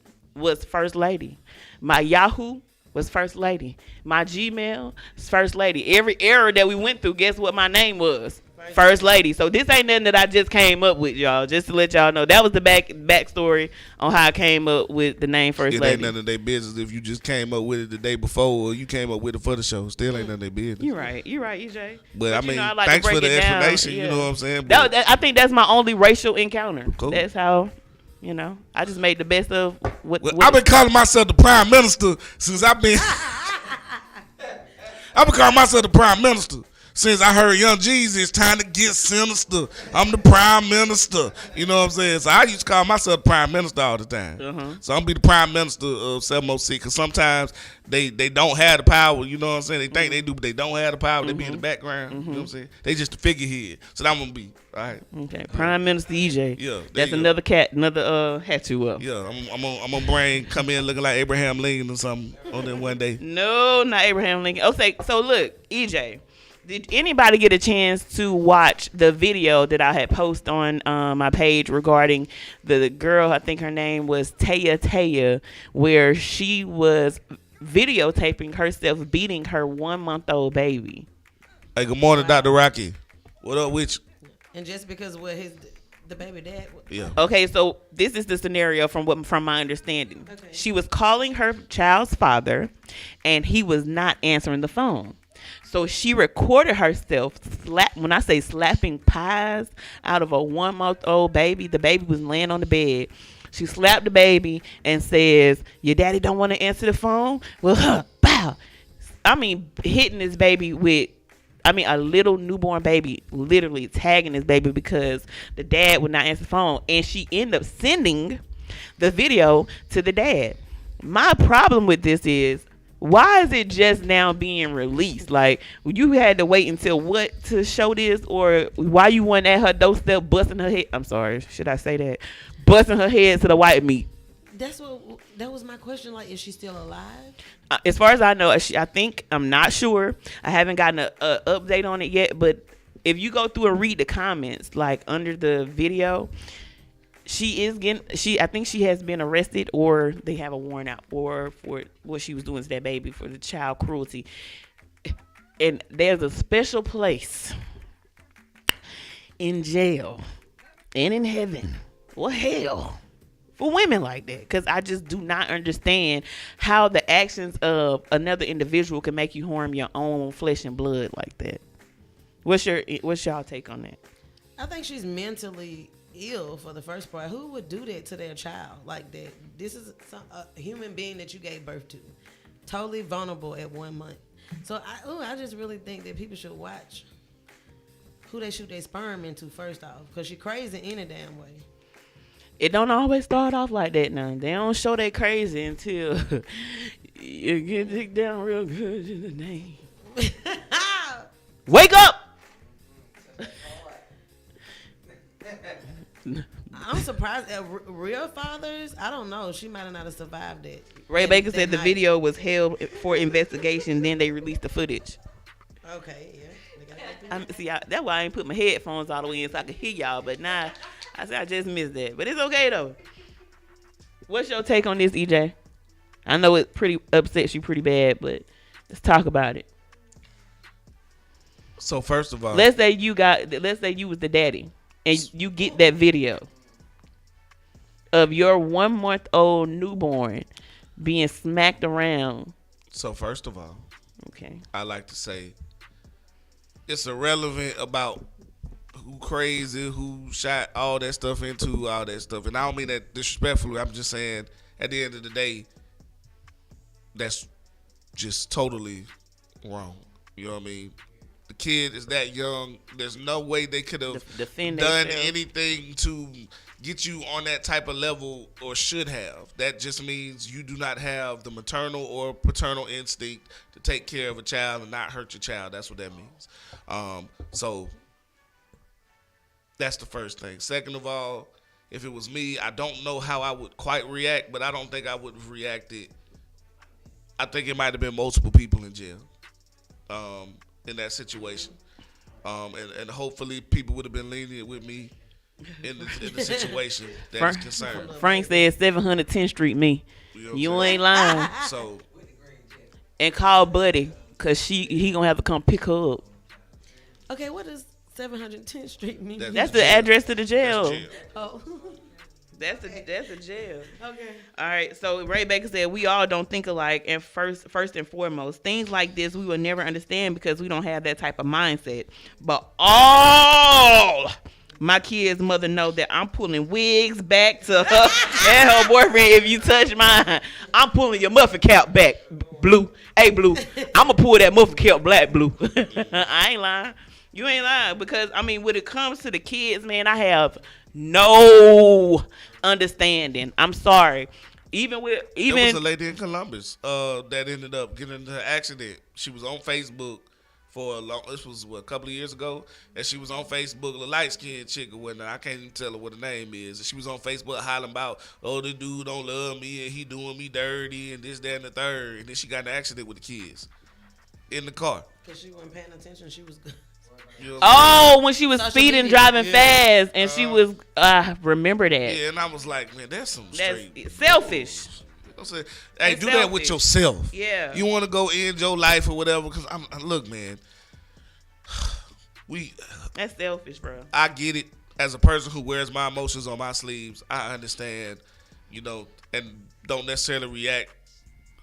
was First Lady. My Yahoo was First Lady. My Gmail was First Lady. Every era that we went through, guess what my name was? First Lady. So this ain't nothing that I just came up with, y'all. Just to let y'all know, that was the backstory on how I came up with the name First It Lady. ain't none of their business if you just came up with it the day before or you came up with it for the show. Still ain't none of their business. You're right, EJ. But I you mean, know, I like to thanks break for the it down. explanation. Yeah. You know what I'm saying? I think that's my only racial encounter. Cool. That's how, you know, I just made the best of what. Well, I've been calling myself the Prime Minister since I've been calling myself the Prime Minister since I heard Young Jeezy, it's time to get sinister. I'm the Prime Minister. You know what I'm saying? So I used to call myself the Prime Minister all the time. So I'm going to be the Prime Minister of 706 because sometimes they don't have the power. You know what I'm saying? They think they do, but they don't have the power. They be in the background. You know what I'm saying? They just the figurehead. So I'm going to be, all right? Okay, Prime Minister EJ. Yeah, That's you go. another hat to up. Yeah, I'm gonna bring come in looking like Abraham Lincoln or something on that one day. No, not Abraham Lincoln. Okay, so look, EJ, did anybody get a chance to watch the video that I had posted on my page regarding the girl, I think her name was Taya, where she was videotaping herself beating her 1-month-old baby? Hey, good morning, Dr. Rocky. What up with you? And just because the baby dad. Yeah. Okay, so this is the scenario from my understanding. Okay. She was calling her child's father, and he was not answering the phone. So she recorded herself when I say slapping pies out of a 1-month-old baby. The baby was laying on the bed. She slapped the baby and says, "Your daddy don't want to answer the phone?" Well, bow. I mean, hitting this baby with. A little newborn baby, literally tagging this baby because the dad would not answer the phone. And she ended up sending the video to the dad. My problem with this is, why is it just now being released? Like, you had to wait until what to show this? Or why you went at her doorstep busting her head? I'm sorry, should I say that? Busting her head to the white meat. That was my question. Like, is she still alive? As far as I know, I'm not sure. I haven't gotten a update on it yet. But if you go through and read the comments, like under the video, I think she has been arrested, or they have a warrant out for what she was doing to that baby for the child cruelty. And there's a special place in jail and in heaven or hell for women like that, because I just do not understand how the actions of another individual can make you harm your own flesh and blood like that. What's y'all take on that? I think she's mentally ill for the first part. Who would do that to their child like that? This is a human being that you gave birth to, totally vulnerable at 1 month. So I just really think that people should watch who they shoot their sperm into first off, because she's crazy any damn way. It don't always start off like that now. They don't show they crazy until you get dick down real good in the name. Wake up! I'm surprised at real fathers. I don't know. She might have not have survived it. Ray And Baker that said the night- video was held for investigation. Then they released the footage. Okay, yeah. They gotta go through That's why I ain't put my headphones all the way in so I could hear y'all. But now I just missed that. But it's okay though. What's your take on this, EJ? I know it pretty upsets you pretty bad, but let's talk about it. So first of all, Let's say you was the daddy and you get that video of your 1-month-old newborn being smacked around. So first of all, Okay. I like to say it's irrelevant about who crazy, who shot all that stuff into all that stuff. And I don't mean that disrespectfully. I'm just saying at the end of the day, that's just totally wrong. You know what I mean? The kid is that young. There's no way they could have Defend done themselves. anything to get you on that type of level, or should have. That just means you do not have the maternal or paternal instinct to take care of a child and not hurt your child. That's what that means. So that's the first thing. Second of all, if it was me, I don't know how I would quite react, but I don't think I would have reacted. I think it might have been multiple people in jail in that situation. And hopefully people would have been lenient with me in the situation that's concerned. Frank said 710th Street me. You know what You I'm saying? ain't lying. So And call Buddy, cause he gonna have to come pick her up. Okay, what does 710th Street mean? That's the address to the jail. that's jail. Oh. That's a jail. Okay. All right, so Ray Baker said we all don't think alike, and first and foremost, things like this we will never understand because we don't have that type of mindset. But all my kids' mother know that I'm pulling wigs back to her and her boyfriend. If you touch mine, I'm pulling your muffin cap back, Blue. Hey, Blue, I'm gonna pull that muffin cap black, Blue. I ain't lying. You ain't lying, because I mean, when it comes to the kids, man, I have no understanding. I'm sorry. There was a lady in Columbus that ended up getting into an accident. She was on Facebook for this was a couple of years ago, and she was on Facebook, a light-skinned chick or whatnot. I can't even tell her what the name is. And she was on Facebook hollering about, oh, the dude don't love me, and he doing me dirty, and this, that, and the third. And then she got in an accident with the kids in the car. Because she wasn't paying attention. She was good. You know what I'm when she was Social speeding, media. driving Yeah. fast, and she was, remember that. Yeah, and I was like, man, that's some That's straight. selfish. I said, hey, It's do that with selfish. yourself. Yeah. You want to go end your life or whatever? Because look, man, That's selfish, bro. I get it. As a person who wears my emotions on my sleeves, I understand, and don't necessarily react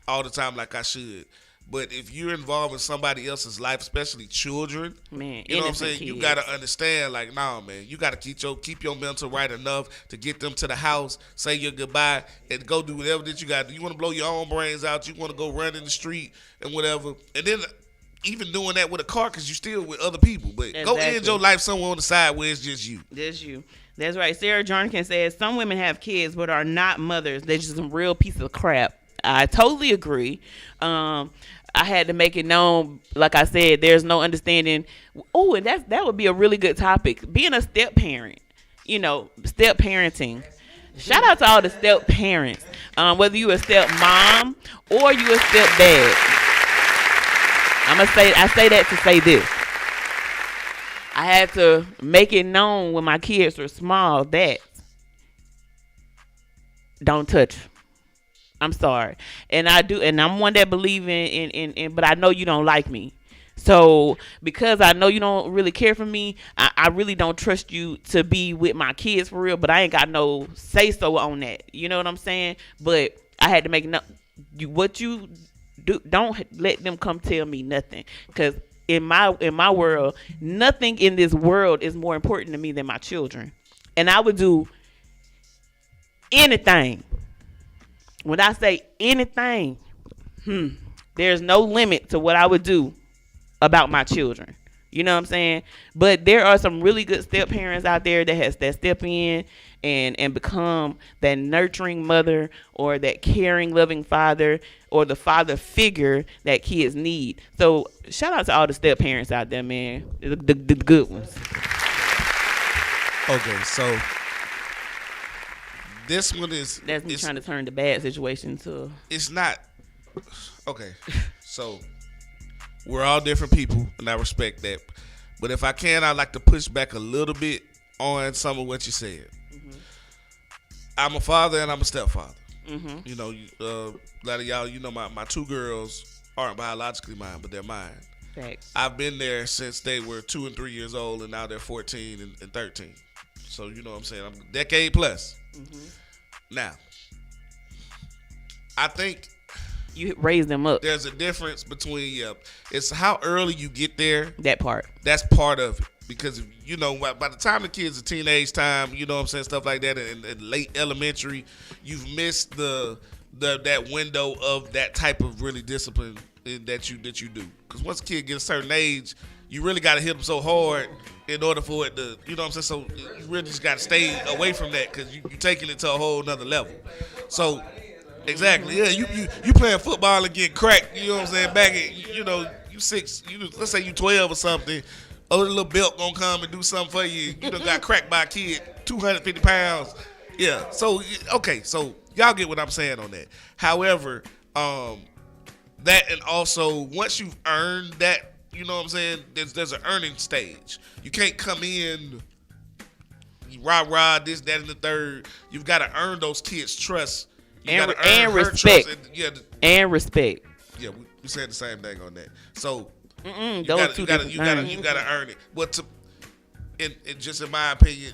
all the time like I should. But if you're involved in somebody else's life, especially children, Man, you know what I'm innocent saying? You kids. gotta understand, like, nah, man, you gotta keep your mental right enough to get them to the house, say your goodbye, and go do whatever that you got. You want to blow your own brains out? You want to go run in the street and whatever, and then even doing that with a car because you still with other people. But go Exactly. end your life somewhere on the side where it's just you. That's you. That's right. Sarah Jarnkin says some women have kids but are not mothers. They're just some real piece of crap. I totally agree. I had to make it known, like I said, there's no understanding. Oh, and that would be a really good topic. Being a step parent, step parenting. Shout out to all the step parents, whether you a step mom or you a step dad. I say that to say this. I had to make it known when my kids were small that don't touch. I'm sorry. And I do, and I'm one that believe in but I know you don't like me. So because I know you don't really care for me, I really don't trust you to be with my kids for real, but I ain't got no say so on that. You know what I'm saying? But I had to make what you do, don't let them come tell me nothing. Cause in my world, nothing in this world is more important to me than my children. And I would do anything. When I say anything, there's no limit to what I would do about my children. You know what I'm saying? But there are some really good step parents out there that step in and become that nurturing mother or that caring, loving father or the father figure that kids need. So shout out to all the step parents out there, man. The good ones. Okay, so this one is... That's me trying to turn the bad situation to... It's not... Okay, so we're all different people, and I respect that. But if I can, I'd like to push back a little bit on some of what you said. Mm-hmm. I'm a father and I'm a stepfather. Mm-hmm. A lot of y'all, my two girls aren't biologically mine, but they're mine. Facts. I've been there since they were 2 and 3 years old, and now they're 14 and 13. So, you know what I'm saying? I'm a decade plus. Mm-hmm. Now, I think you raise them up. there's a difference between, it's how early you get there. That part. That's part of it. Because, by the time the kids are teenage time, you know what I'm saying, stuff like that, and late elementary, you've missed that window of that type of really discipline that you do. Because once a kid gets a certain age, you really got to hit them so hard in order for it to, you know what I'm saying? So you really just got to stay away from that because you're taking it to a whole nother level. So, exactly, yeah, you playing football and getting cracked, you know what I'm saying? Back at, you 6, let's say you 12 or something, the little belt gonna come and do something for you. You done got cracked by a kid, 250 pounds. Yeah, so, okay, so y'all get what I'm saying on that. However, that and also once you've earned that, you know what I'm saying, there's an earning stage. You can't come in rah, this, that, and the third. You've got to earn those kids' trust. You And- gotta and earn her respect. trust. And respect. We said the same thing on that. So Those you two gotta different you things. gotta earn it. But just in my opinion,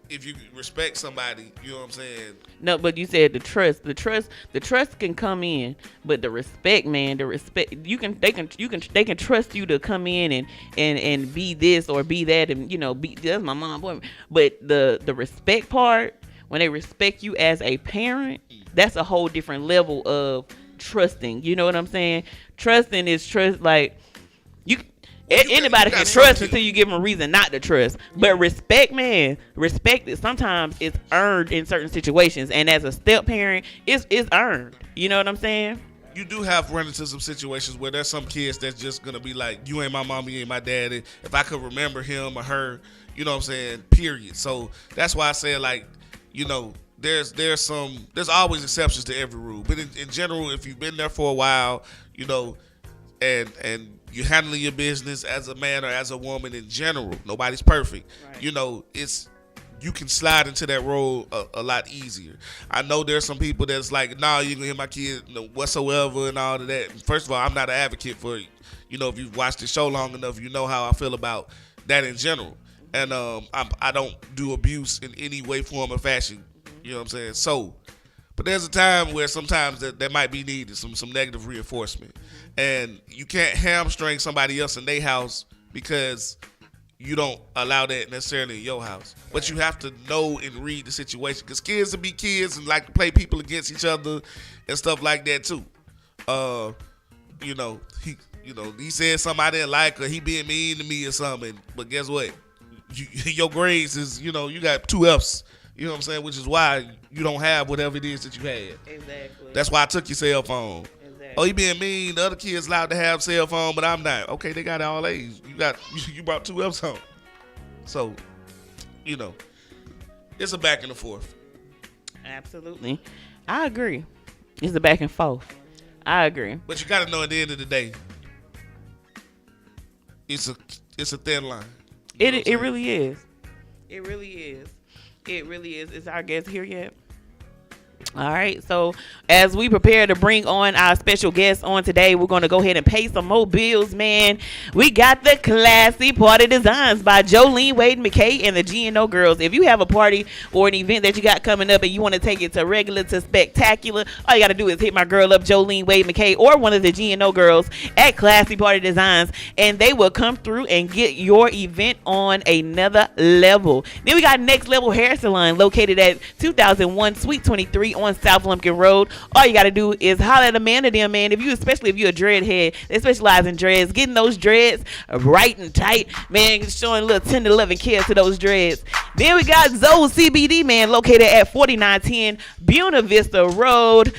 if you respect somebody, you know what I'm saying. No, but you said the trust can come in, but the respect, man, they can trust you to come in and be this or be that, and that's my mom, boy. But the respect part, when they respect you as a parent, that's a whole different level of trusting. You know what I'm saying? Trusting is trust, like anybody can trust until you give them a reason not to trust. But respect, man, sometimes it's earned in certain situations, and as a step parent, it's earned. You know what I'm saying? You do have run into some situations where there's some kids that's just gonna be like, you ain't my mom, you ain't my daddy. If I could remember him or her, you know what I'm saying, period. So that's why I say, like, there's always exceptions to every rule. But in general, if you've been there for a while, and you handling your business as a man or as a woman in general, nobody's perfect. Right. You can slide into that role a lot easier. I know there's some people that's like, nah, you can hit my kid whatsoever and all of that. First of all, I'm not an advocate for it. If you've watched the show long enough, you know how I feel about that in general. And I don't do abuse in any way, form, or fashion. You know what I'm saying? So, but there's a time where sometimes that might be needed, some negative reinforcement. And you can't hamstring somebody else in their house because you don't allow that necessarily in your house. But you have to know and read the situation, because kids will be kids and like to play people against each other and stuff like that too. He said something I didn't like, or he being mean to me or something. But guess what? Your grades is, you got 2 Fs. You know what I'm saying? Which is why you don't have whatever it is that you had. Exactly. That's why I took your cell phone. Exactly. Oh, you being mean. The other kids allowed to have cell phone, but I'm not. Okay, they got all A's. You brought 2 Fs home. So, it's a back and a forth. Absolutely. I agree. It's a back and forth. I agree. But you got to know at the end of the day, it's a thin line. It really is. It really is. It really is. Is our guest here yet? All right. So as we prepare to bring on our special guest on today, we're going to go ahead and pay some more bills, man. We got the Classy Party Designs by Jolene Wade McKay and the GNO Girls. If you have a party or an event that you got coming up and you want to take it to regular to spectacular, all you got to do is hit my girl up, Jolene Wade McKay, or one of the GNO Girls at Classy Party Designs, and they will come through and get your event on another level. Then we got Next Level Hair Salon located at 2001 Suite 23 on South Lumpkin Road. All you got to do is holler at Amanda them, man. Especially if you're a dread head, they specialize in dreads, getting those dreads right and tight, man, showing a little tender loving care to those dreads. Then we got Zoe's CBD, man, located at 4910 Buena Vista Road.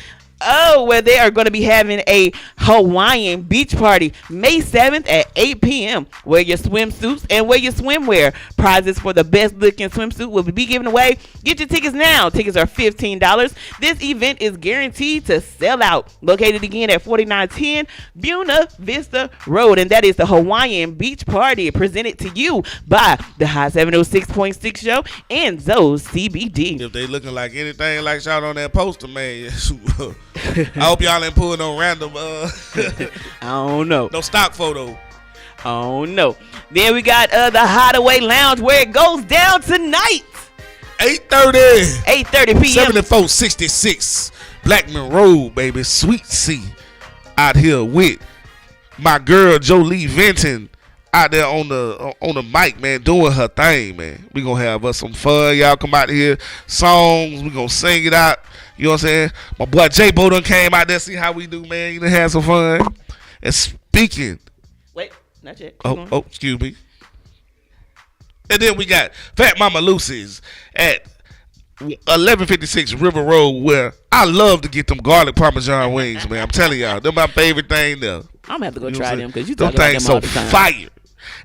Where they are going to be having a Hawaiian beach party May 7th at 8 p.m. Wear your swimsuits and wear your swimwear. Prizes for the best looking swimsuit will be given away. Get your tickets now. Tickets are $15. This event is guaranteed to sell out. Located again at 4910 Buena Vista Road. And that is the Hawaiian beach party presented to you by the Hot 706.6 show and Zoe's CBD. If they looking like anything like shot on that poster, man, I hope y'all ain't pulling no random I don't know. no stock photo. Oh no. Then we got the Hideaway Lounge where it goes down tonight. 8:30 p.m. 7466 Blackman Road, baby. Sweet C out here with my girl Jolie Vinton out there on the mic, man, doing her thing, man. We gonna have us some fun. Y'all come out here, songs, we gonna sing it out. You know what I'm saying? My boy J-Bo done came out there, see how we do, man. You done had some fun. And speaking. Wait, not yet. Excuse me. And then we got Fat Mama Lucy's at 1156 River Road, where I love to get them garlic Parmesan wings, man. I'm telling y'all, they're my favorite thing there. I'm gonna have to go You know try what I'm them because you saying? talk about them things all so the time. fire.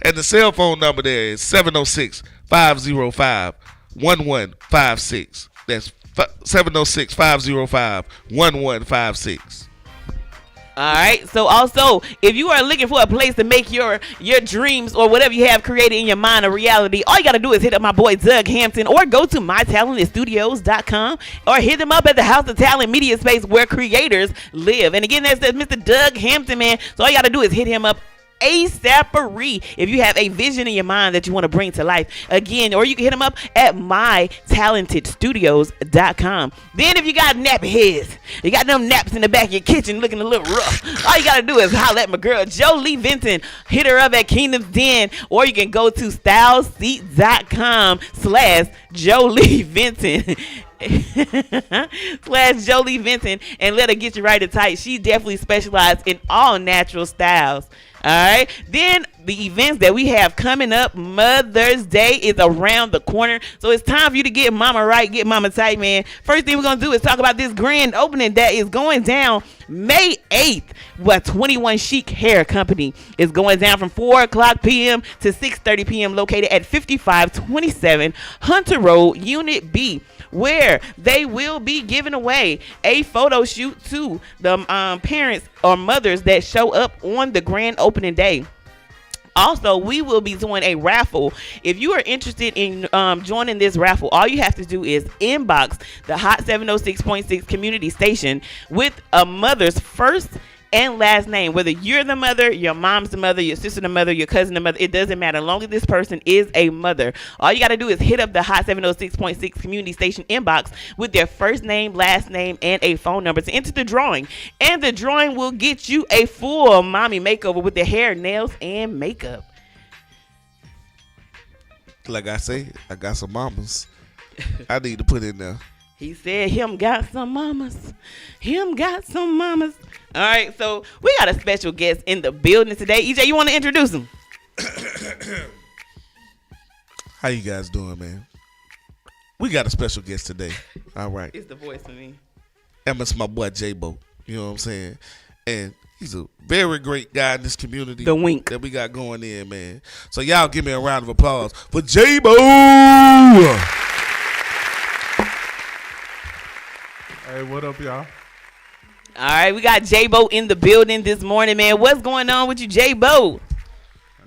And the cell phone number there is 706-505-1156. That's 706-505-1156. All right. So also, if you are looking for a place to make your dreams or whatever you have created in your mind a reality, all you got to do is hit up my boy Doug Hampton or go to mytalentedstudios.com or hit him up at the House of Talent Media Space where creators live. And again, that's Mr. Doug Hampton, man. So all you got to do is hit him up ASAPery if you have a vision in your mind that you want to bring to life. Again, or you can hit them up at mytalentedstudios.com. Then if you got nappy heads, you got them naps in the back of your kitchen looking a little rough, all you got to do is holler at my girl Jolie Vinton. Hit her up at Kingdom's Den, or you can go to styleseat.com/Jolie Vinton. /Jolie Vinton and let her get you right and tight. She definitely specializes in all natural styles. All right. Then the events that we have coming up, Mother's Day is around the corner. So it's time for you to get mama right, get mama tight, man. First thing we're going to do is talk about this grand opening that is going down May 8th. What 21 Chic Hair Company is going down from 4 o'clock p.m. to 6:30 p.m. located at 5527 Hunter Road, Unit B, where they will be giving away a photo shoot to the parents or mothers that show up on the grand opening day. Also, we will be doing a raffle. If you are interested in joining this raffle, all you have to do is inbox the Hot 706.6 community station with a mother's first and last name. Whether you're the mother, your mom's the mother, your sister the mother, your cousin the mother, it doesn't matter. As long as this person is a mother, all you got to do is hit up the Hot 706.6 community station inbox with their first name, last name, and a phone number to enter the drawing. And the drawing will get you a full mommy makeover with the hair, nails, and makeup. Like I say, I got some mamas I need to put in there. He said him got some mamas. Him got some mamas. All right, so we got a special guest in the building today. EJ, you want to introduce him? How you guys doing, man? We got a special guest today. All right. It's the voice for me. And it's my boy J-Bo. You know what I'm saying? And he's a very great guy in this community. The wink. That we got going in, man. So y'all give me a round of applause for J-Bo. Hey, what up, y'all? All right, we got J-Bo in the building this morning, man. What's going on with you, J-Bo?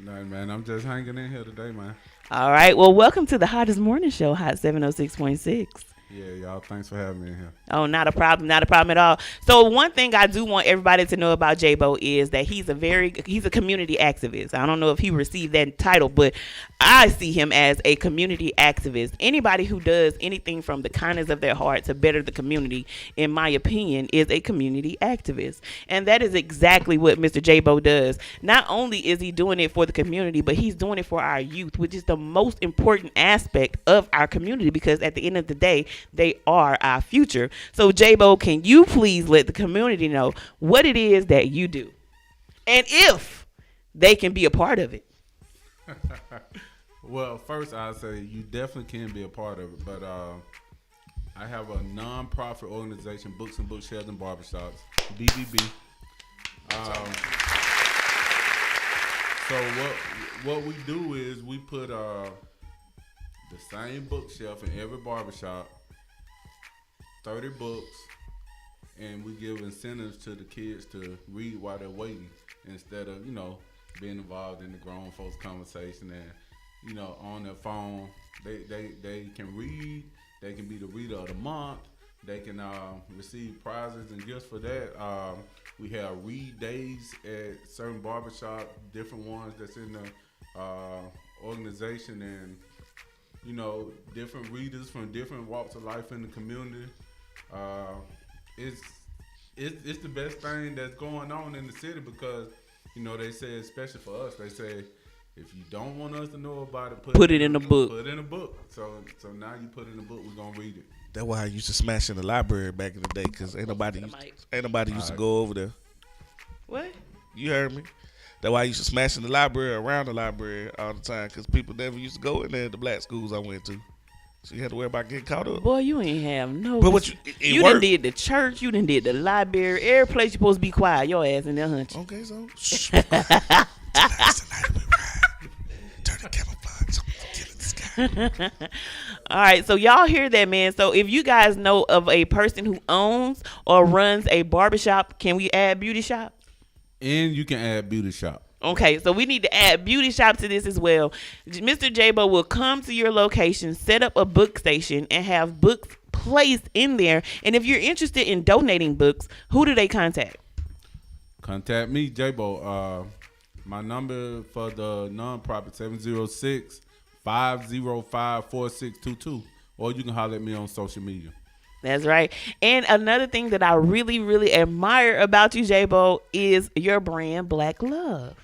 Nothing, man. I'm just hanging in here today, man. All right, well, welcome to the hottest morning show, Hot 706.6. Yeah, y'all, thanks for having me in here. Oh, not a problem at all. So one thing I do want everybody to know about J-Bo is that he's a community activist. I don't know if he received that title, but I see him as a community activist. Anybody who does anything from the kindness of their heart to better the community, in my opinion, is a community activist. And that is exactly what Mr. J-Bo does. Not only is he doing it for the community, but he's doing it for our youth, which is the most important aspect of our community, because at the end of the day, they are our future. So J-Bo, can you please let the community know what it is that you do and if they can be a part of it? Well, first I'll say you definitely can be a part of it, but I have a non-profit organization, Books and Bookshelves and Barbershops, BBB. So what we do is we put the same bookshelf in every barbershop, 30 books, and we give incentives to the kids to read while they're waiting instead of, being involved in the grown folks conversation and, on their phone. They can read, they can be the reader of the month, they can receive prizes and gifts for that. We have read days at certain barbershop, different ones that's in the organization, and different readers from different walks of life in the community. It's the best thing that's going on in the city because, they say, especially for us, they say, if you don't want us to know about it, put it in a book. Put it in a book. So now you put it in a book, we're going to read it. That's why I used to smash in the library back in the day, because ain't nobody used to go over there. What? You heard me? That's why I used to smash in the library, around the library all the time, because people never used to go in there at the black schools I went to. So you had to worry about getting caught up. Boy, you ain't have no. But what you done did the church, you done did the library, every place you supposed to be quiet, your ass in there hunching. Okay, so shh. Tonight's the night we ride. Turn the camouflage on, kill in the sky. All right, so y'all hear that, man. So if you guys know of a person who owns or runs a barbershop, can we add beauty shop? And you can add beauty shop. Okay, so we need to add beauty shop to this as well. Mr. J-Bo will come to your location, set up a book station, and have books placed in there. And if you're interested in donating books, who do they contact? Contact me, J-Bo. My number for the nonprofit 706-505-4622. Or you can holler at me on social media. That's right. And another thing that I really, really admire about you, J-Bo, is your brand, Black Love.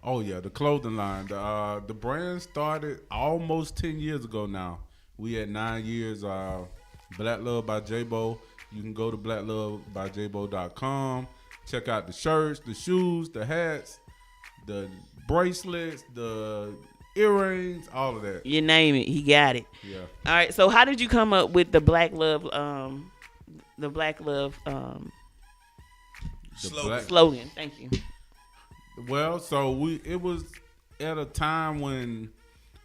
Oh yeah, the clothing line. The brand started almost 10 years ago now. We had 9 years. Black Love by J-Bo. You can go to blacklovebyjbo.com. Check out the shirts, the shoes, the hats, the bracelets, the earrings, all of that. You name it, he got it. Yeah. All right. So how did you come up with the Black Love, slogan? Thank you. Well, so it was at a time when,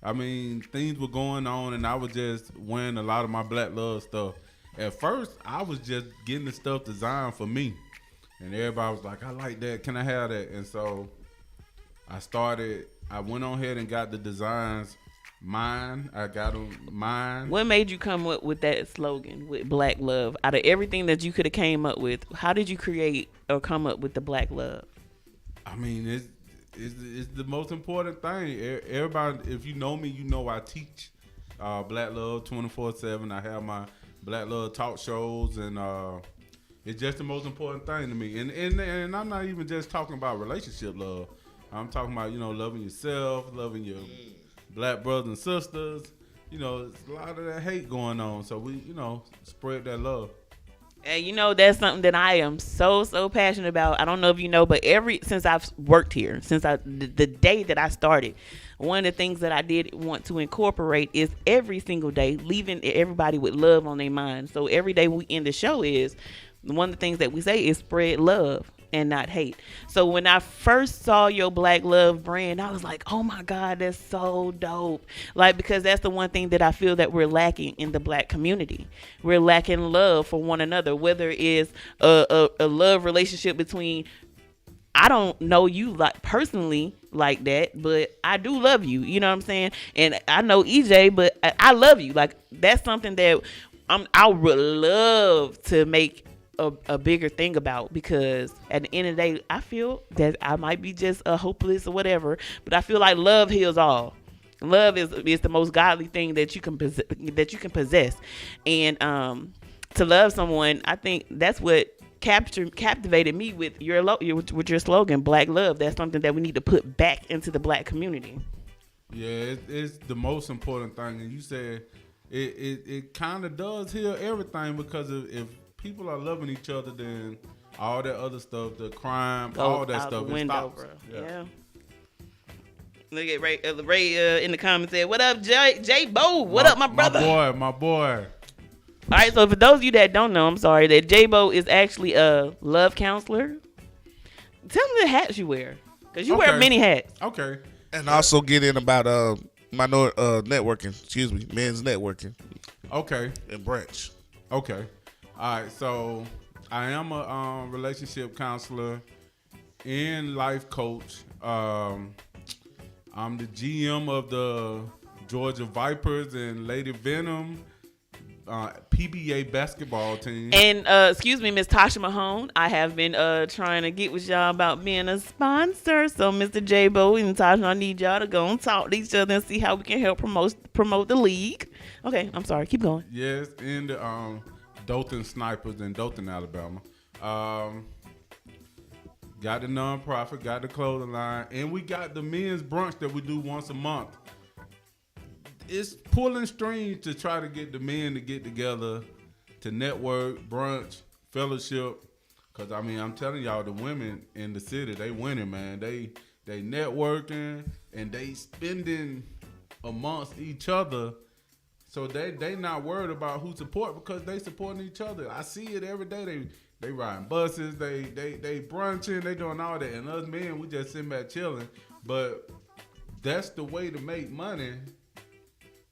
I mean, things were going on, and I was just wearing a lot of my Black Love stuff. At first, I was just getting the stuff designed for me, and everybody was like, "I like that. Can I have that?" And so I went on ahead and got the designs mine. I got them mine. What made you come up with that slogan with Black Love? Out of everything that you could have came up with, how did you create or come up with the Black Love? I mean, it's the most important thing. Everybody, if you know me, you know I teach Black Love 24/7. I have my Black Love talk shows, and it's just the most important thing to me. And I'm not even just talking about relationship love. I'm talking about, loving yourself, loving your black brothers and sisters. There's a lot of that hate going on. So we, spread that love. And that's something that I am so passionate about. I don't know if you know, but since I've worked here, the day that I started, one of the things that I did want to incorporate is every single day leaving everybody with love on their mind. So every day we end the show is one of the things that we say is spread love and not hate. So when I first saw your Black Love brand, I was like, oh my God, that's so dope. Because that's the one thing that I feel that we're lacking in the black community. We're lacking love for one another, whether it's a love relationship between, I don't know you personally like that, but I do love you. You know what I'm saying? And I know EJ, but I love you. That's something that I would love to make a bigger thing about, because at the end of the day, I feel that I might be just hopeless or whatever, but I feel like love heals all. Love is the most godly thing that you can possess, and to love someone, I think that's what captivated me with your slogan, Black Love. That's something that we need to put back into the black community. Yeah, it's the most important thing, and you said it kind of does heal everything, because if people are loving each other, then all that other stuff, the crime, all that stuff, it stops. Bro. Yeah. Look at Ray in the comments said, "What up, J-Bo? What up, my brother?" My boy. All right, so for those of you that don't know, I'm sorry, that J-Bo is actually a love counselor. Tell them the hats you wear, because you wear many hats. Okay. And also get in about networking. Men's networking. Okay. And branch. Okay. All right, so I am a relationship counselor and life coach. I'm the GM of the Georgia Vipers and Lady Venom PBA basketball team. And excuse me, Miss Tasha Mahone, I have been trying to get with y'all about being a sponsor. So Mr. J-Bo and Tasha, I need y'all to go and talk to each other and see how we can help promote the league. Okay, I'm sorry, keep going. Yes, and the Dothan Snipers in Dothan, Alabama. Got the nonprofit, got the clothing line, and we got the men's brunch that we do once a month. It's pulling strings to try to get the men to get together, to network, brunch, fellowship. Cause I mean, I'm telling y'all, the women in the city, they winning, man. They networking and they spending amongst each other. So they not worried about who support, because they supporting each other. I see it every day. They riding buses, they brunching, they doing all that. And us men, we just sitting back chilling. But that's the way to make money,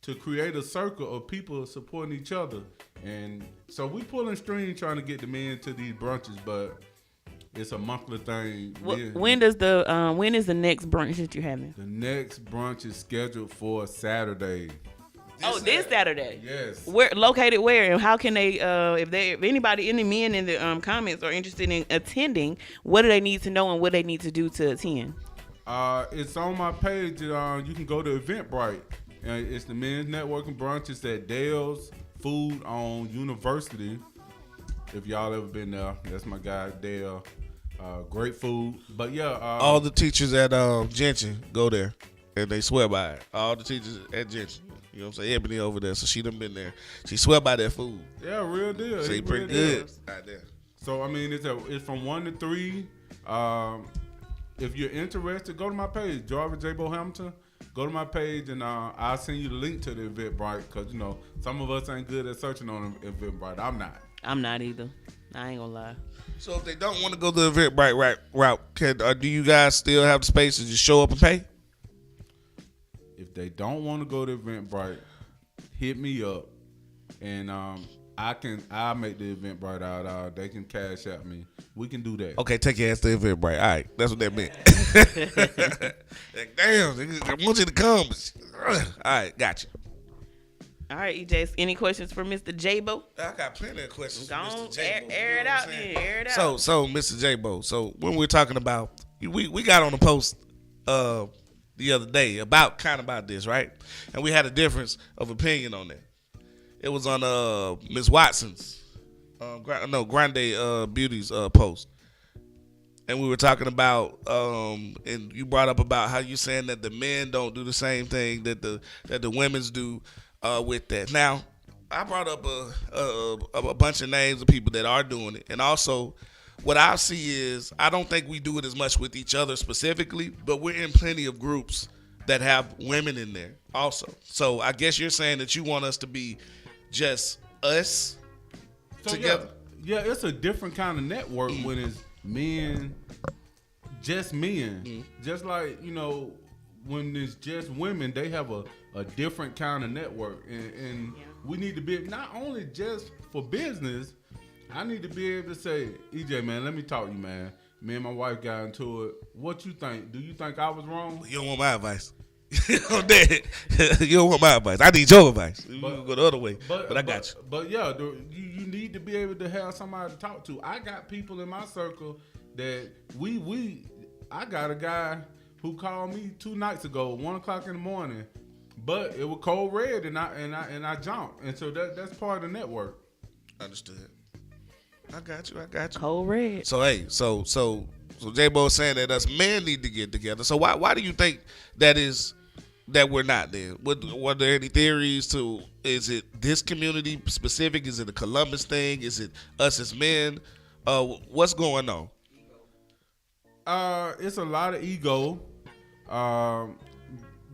to create a circle of people supporting each other. And so we pulling string trying to get the men to these brunches, but it's a monthly thing. When is the next brunch that you're having? The next brunch is scheduled for Saturday. This Saturday. Yes. Where located where, and how can they if anybody, any men in the comments are interested in attending, what do they need to know and what they need to do to attend? It's on my page. You can go to Eventbrite. It's the men's networking brunch. It's at Dale's Food on University. If y'all ever been there, that's my guy Dale. Great food. But yeah, all the teachers at Gentian go there, and they swear by it. All the teachers at Gentian. You know what I'm saying? Ebony over there, so she done been there. She swear by that food. Yeah, real deal. So It's pretty real good deal. out there. So I mean, it's from 1 to 3. If you're interested, go to my page, Jarvis J. Bo Hamilton. Go to my page and I'll send you the link to the Eventbrite, because you know some of us ain't good at searching on Eventbrite. I'm not. I'm not either. I ain't gonna lie. So if they don't want to go the Eventbrite route, do you guys still have the space to just show up and pay? If they don't want to go to Eventbrite, hit me up, and I'll make the Eventbrite out. They can cash out me. We can do that. Okay, take your ass to Eventbrite. All right, that's what that meant. Like, damn, I want you to come. All right, gotcha. All right, EJ, any questions for Mr. J-Bo? I got plenty of questions for Go Mr. on, J-Bo. air it out then, air it out. So Mr. J-Bo, so when we're talking about, we got on a post the other day about this, right? And we had a difference of opinion on that. It was on Ms. Watson's, Grande Beauty's post. And we were talking about, and you brought up about how you saying that the men don't do the same thing that the women's do with that. Now, I brought up a bunch of names of people that are doing it, and also what I see is I don't think we do it as much with each other specifically, but we're in plenty of groups that have women in there also. So I guess you're saying that you want us to be just us together. Yeah, it's a different kind of network when it's men, just men. Just like, you know, when it's just women, they have a different kind of network. And we need to be, not only just for business, I need to be able to say, EJ, man, let me talk to you, man. Me and my wife got into it. What you think? Do you think I was wrong? You don't want my advice. You don't want my advice. I need your advice. You can go the other way, but I got you. But yeah, you need to be able to have somebody to talk to. I got people in my circle that I got a guy who called me 2 nights ago, 1:00 in the morning, but it was cold red and I jumped, and so that's part of the network. Understood. I got you. Cold red. So hey, so J-Bo is saying that us men need to get together. So why do you think that is that we're not there? Were there any theories to? Is it this community specific? Is it a Columbus thing? Is it us as men? What's going on? It's a lot of ego.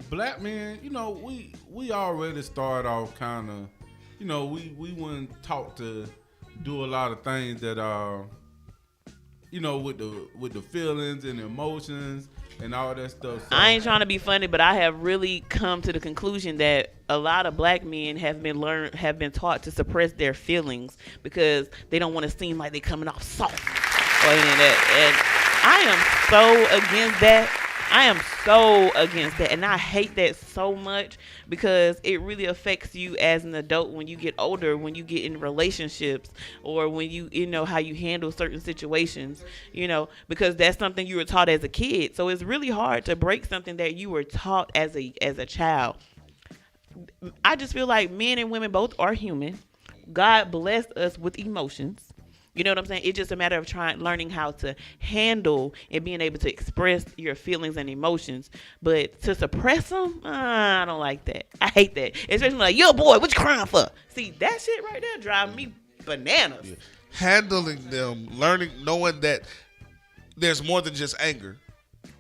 Black men, you know, we already started off kind of, you know, we weren't taught to do a lot of things that you know, with the feelings and the emotions and all that stuff. So, I ain't trying to be funny, but I have really come to the conclusion that a lot of black men have been taught to suppress their feelings because they don't want to seem like they coming off soft or anything that. And I am so against that. And I hate that so much because it really affects you as an adult when you get older, when you get in relationships, or when you know how you handle certain situations, you know, because that's something you were taught as a kid. So it's really hard to break something that you were taught as a child. I just feel like men and women both are human. God blessed us with emotions. You know what I'm saying? It's just a matter of learning how to handle and being able to express your feelings and emotions. But to suppress them, I don't like that. I hate that. Especially like, yo, boy, what you crying for? See, that shit right there drives me bananas. Yeah. Handling them, knowing that there's more than just anger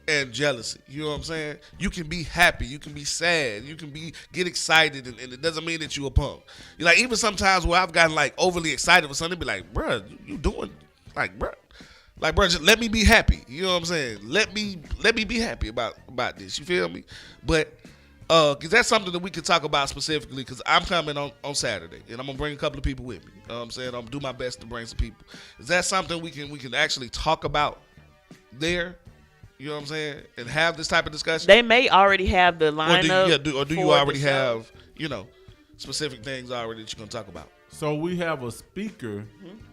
and jealousy. You know what I'm saying? You can be happy, you can be sad, you can get excited, and it doesn't mean that you a punk. You're like, even sometimes where I've gotten like overly excited for something, be like, bruh, you doing like, bruh, just let me be happy. You know what I'm saying? Let me be happy about this. You feel me? But Because that's something that we could talk about specifically. Because I'm coming on Saturday, and I'm gonna bring a couple of people with me. You know what I'm saying? I'm gonna do my best to bring some people. Is that something we can actually talk about there? You know what I'm saying? And have this type of discussion. They may already have the Or lineup. do you for already the show. have specific things already that you're gonna talk about? So we have a speaker.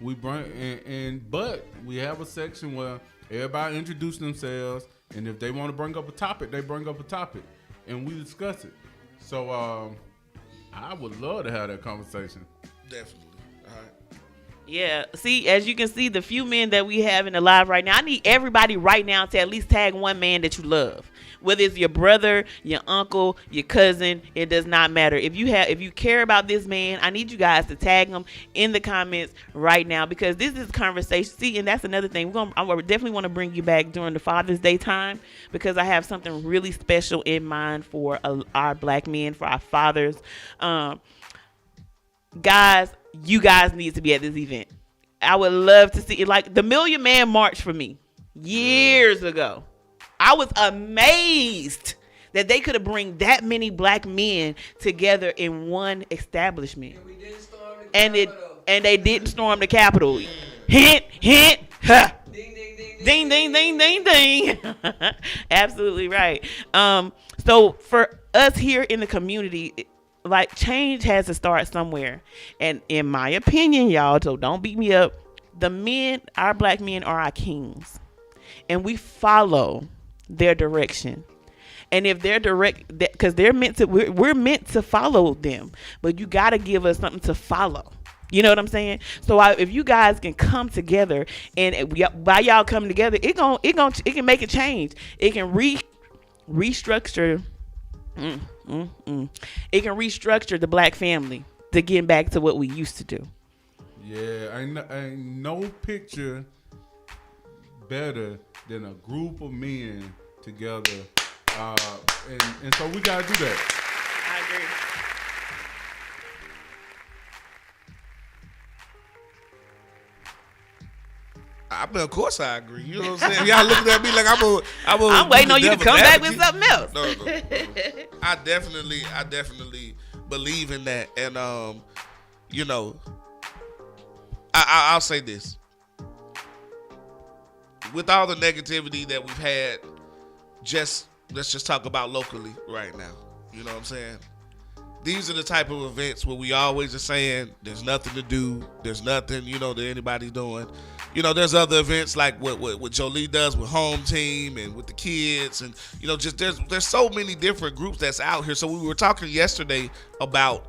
We bring but we have a section where everybody introduce themselves, and if they want to bring up a topic, they bring up a topic, and we discuss it. So I would love to have that conversation. Definitely. All right. Yeah. See, as you can see, the few men that we have in the live right now, I need everybody right now to at least tag one man that you love. Whether it's your brother, your uncle, your cousin, it does not matter. If you care about this man, I need you guys to tag him in the comments right now, because this is a conversation. See, and that's another thing. I definitely want to bring you back during the Father's Day time, because I have something really special in mind for our black men, for our fathers. Guys, you guys need to be at this event. I would love to see it. Like the Million Man March for me years ago. I was amazed that they could have bring that many black men together in one establishment. And we didn't storm the And Capitol. they didn't storm the Capitol. Hint, hint, ha. Ding, ding, ding, Ding, ding, ding, ding, ding. Absolutely right. So for us here in the community, like, change has to start somewhere. And in my opinion, y'all, so don't beat me up, the men, our black men, are our kings. And we follow their direction. And if they're direct, because they're meant to, we're meant to follow them. But you got to give us something to follow. You know what I'm saying? So if you guys can come together, and by y'all coming together, it can make a change. It can restructure. It can restructure the black family to get back to what we used to do. Yeah, ain't no picture better than a group of men together, and so we gotta do that. I agree. I mean, of course I agree. You know what I'm saying? Y'all looking at me like I'm waiting on you to come back with something else. No. I definitely believe in that, and I'll say this: with all the negativity that we've had, let's just talk about locally right now. You know what I'm saying? These are the type of events where we always are saying there's nothing to do, there's nothing, that anybody's doing. There's other events like what Jolie does with Home Team and with the kids, and just there's so many different groups that's out here. So we were talking yesterday about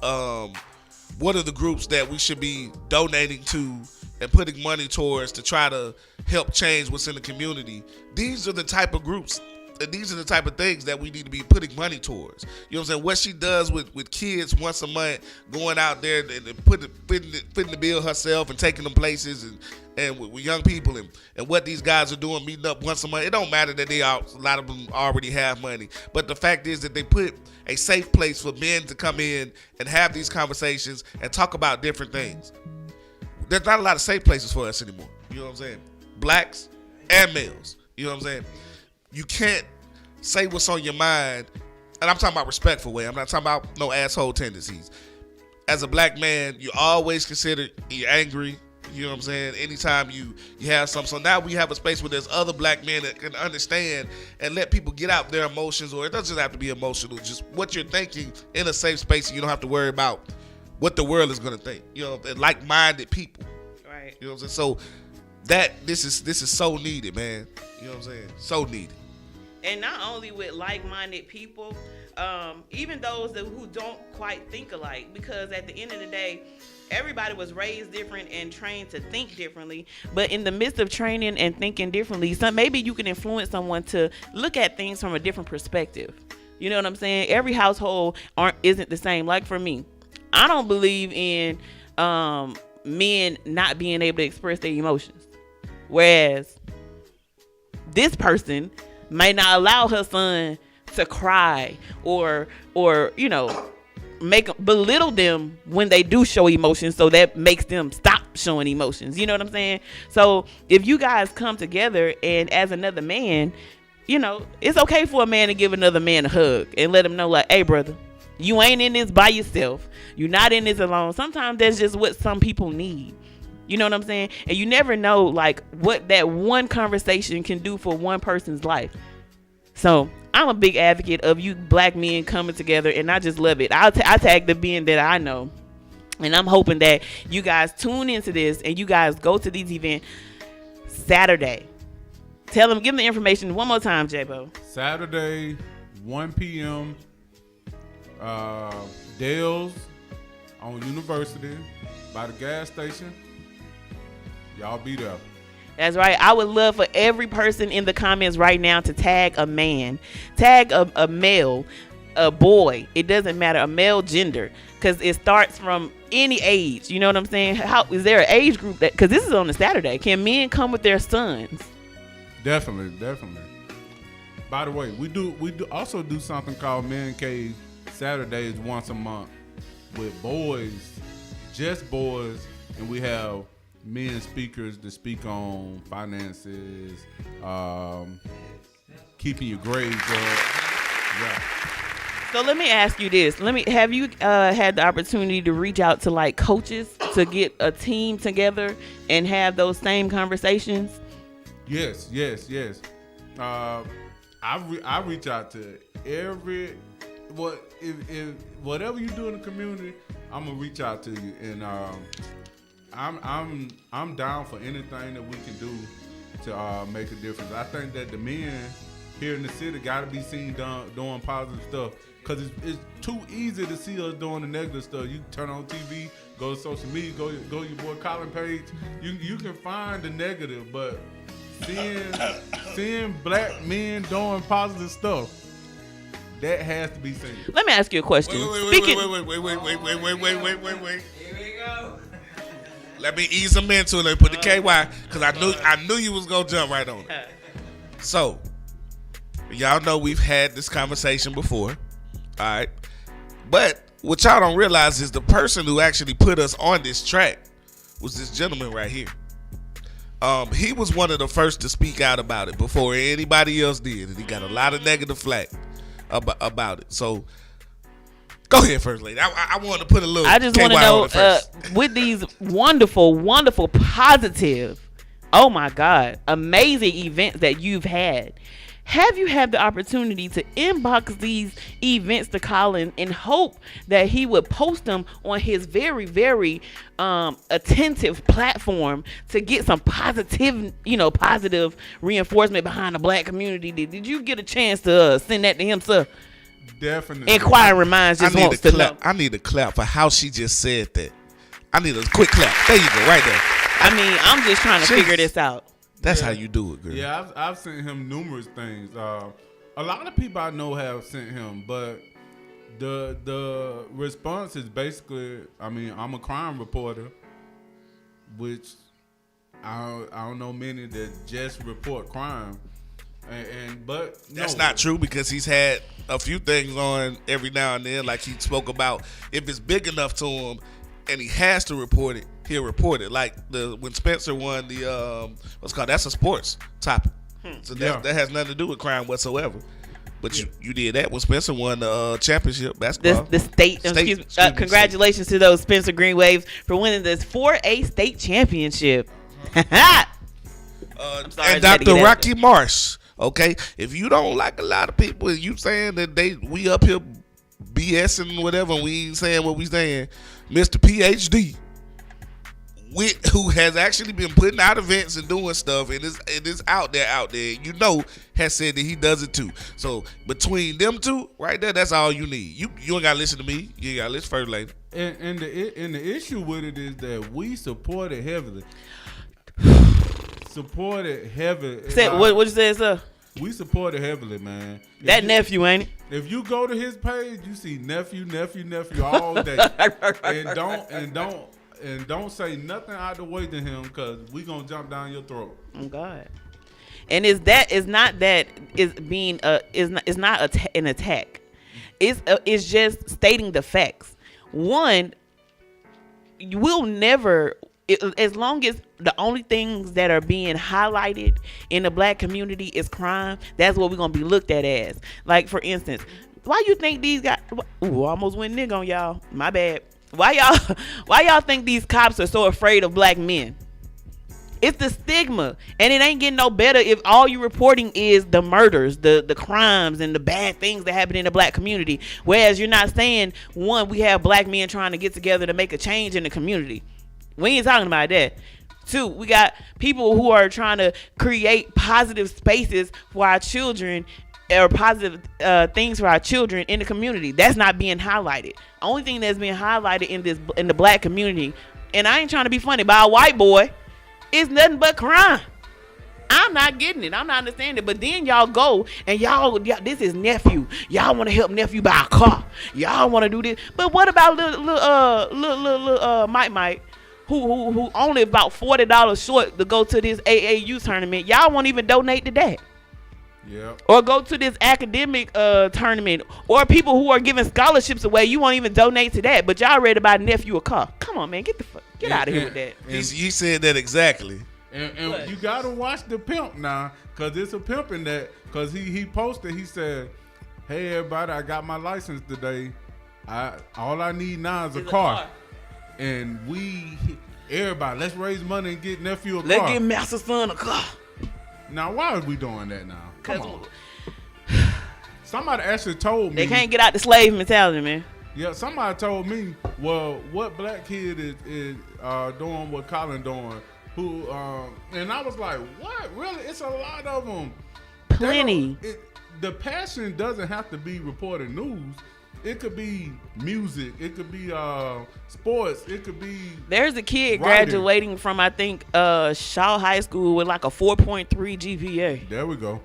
what are the groups that we should be donating to and putting money towards to try to help change what's in the community. These are the type of groups. And these are the type of things that we need to be putting money towards. You know what I'm saying? What she does with kids once a month, going out there and fitting the bill herself and taking them places, and with young people, and what these guys are doing, meeting up once a month. It don't matter that a lot of them already have money. But the fact is that they put a safe place for men to come in and have these conversations and talk about different things. There's not a lot of safe places for us anymore. You know what I'm saying? Blacks and males. You know what I'm saying? You can't say what's on your mind, and I'm talking about respectful way. I'm not talking about no asshole tendencies. As a black man, you're always considered, you're angry. You know what I'm saying? Anytime you have something. So now we have a space where there's other black men that can understand and let people get out their emotions, or it doesn't have to be emotional, just what you're thinking in a safe space, and you don't have to worry about what the world is going to think. And like-minded people. Right. You know what I'm saying? So this is so needed, man. You know what I'm saying? So needed. And not only with like-minded people, even those who don't quite think alike, because at the end of the day, everybody was raised different and trained to think differently. But in the midst of training and thinking differently, maybe you can influence someone to look at things from a different perspective. You know what I'm saying? Every household isn't the same. Like for me, I don't believe in men not being able to express their emotions, whereas this person may not allow her son to cry or belittle them when they do show emotions, so that makes them stop showing emotions. You know what I'm saying? So if you guys come together and as another man, you know, it's okay for a man to give another man a hug and let him know, like, hey, brother, you ain't in this by yourself. You're not in this alone. Sometimes that's just what some people need. You know what I'm saying? And you never know, like, what that one conversation can do for one person's life. So I'm a big advocate of you black men coming together, and I just love it. I tag the men that I know, and I'm hoping that you guys tune into this and you guys go to these events Saturday. Tell them, give them the information one more time, J-Bo. Saturday, 1 p.m. Dale's on University by the gas station. Y'all be there. That's right. I would love for every person in the comments right now to tag a man, tag a male, a boy. It doesn't matter, a male gender, because it starts from any age. You know what I'm saying? How is there an age group that? Because this is on a Saturday. Can men come with their sons? Definitely. By the way, we do also do something called Man Cave Saturdays once a month with boys, just boys, and we have men speakers to speak on finances, keeping your grades up. Yeah. So let me ask you this. Have you had the opportunity to reach out to like coaches to get a team together and have those same conversations? Yes. I reach out to if whatever you do in the community, I'm gonna reach out to you, and I'm down for anything that we can do to make a difference. I think that the men here in the city got to be seen doing positive stuff, because it's too easy to see us doing the negative stuff. You turn on TV, go to social media, go to your boy Colin page. You can find the negative, but seeing black men doing positive stuff, that has to be seen. Let me ask you a question. Wait. Here we go. Let me ease them into it. Let me put the KY, because I knew you was gonna jump right on it. So, y'all know we've had this conversation before, all right? But what y'all don't realize is the person who actually put us on this track was this gentleman right here. He was one of the first to speak out about it before anybody else did, and he got a lot of negative flack about it. So, go ahead, First Lady. I wanted to put a little. I just want to know, with these wonderful, wonderful, positive, oh my God, amazing events that you've had, have you had the opportunity to inbox these events to Colin and hope that he would post them on his very, very attentive platform to get some positive reinforcement behind the black community? Did you get a chance to send that to him, sir? Definitely. Inquiring minds just wants to know. I need a clap for how she just said that. I need a quick clap. There you go, right there. I mean, I'm just trying to figure this out. That's how you do it, girl. Yeah, I've sent him numerous things. A lot of people I know have sent him, but the response is basically, I mean, I'm a crime reporter, which I don't know many that just report crime. But that's not true, because he's had a few things on every now and then, like he spoke about. If it's big enough to him and he has to report it, he'll report it. Like when Spencer won the that's a sports topic, so that has nothing to do with crime whatsoever. But you did that when Spencer won the championship basketball. The state congratulations to those Spencer Green Waves for winning this 4A state championship. And Dr. Rocky Marsh. Okay, if you don't like a lot of people and you saying that we up here BSing whatever, we ain't saying what we saying, Mr. PhD, who has actually been putting out events and doing stuff, and is out there, you know, has said that he does it too. So between them two right there, that's all you need. You ain't gotta listen to me. You gotta listen First Lady. And the issue with it is that we support it heavily. Supported heavily. What you say, sir? We support it heavily, man. Nephew, ain't it? If you go to his page, you see nephew all day, and don't say nothing out the way to him, because we gonna jump down your throat. Oh God! And it's not an attack. It's just stating the facts. One, we'll never as long as the only things that are being highlighted in the black community is crime, that's what we're gonna be looked at as. Like, for instance, why you think these guys? Ooh, I almost went nigga on y'all. My bad. Why y'all think these cops are so afraid of black men? It's the stigma, and it ain't getting no better if all you reporting is the murders, the crimes, and the bad things that happen in the black community. Whereas you're not saying, one, we have black men trying to get together to make a change in the community. We ain't talking about that. Two, we got people who are trying to create positive spaces for our children, or positive things for our children in the community. That's not being highlighted. Only thing that's being highlighted in the black community, and I ain't trying to be funny, by a white boy, is nothing but crime. I'm not getting it. I'm not understanding it. But then y'all go and y'all this is nephew. Y'all want to help nephew buy a car. Y'all want to do this. But what about little Mike, who only about $40 short to go to this AAU tournament? Y'all won't even donate to that. Yeah. Or go to this academic tournament, or people who are giving scholarships away. You won't even donate to that, but y'all ready to buy nephew a car. Come on, man, get out of here with that. You said that exactly. And you gotta watch the pimp now, cause it's a pimp in that. Cause he posted, he said, "Hey everybody, I got my license today. All I need now is a car. And everybody, let's raise money and get nephew a car. Let's get master son a car." Now, why are we doing that now? Come on. Somebody actually told me they can't get out the slave mentality, man. Yeah, somebody told me, well, what black kid is doing what Colin doing? Who? And I was like, what? Really? It's a lot of them. Plenty. The passion doesn't have to be reporting news. It could be music. It could be sports. It could be. There's a kid writing. graduating from, I think, Shaw High School with like a 4.3 GPA. There we go.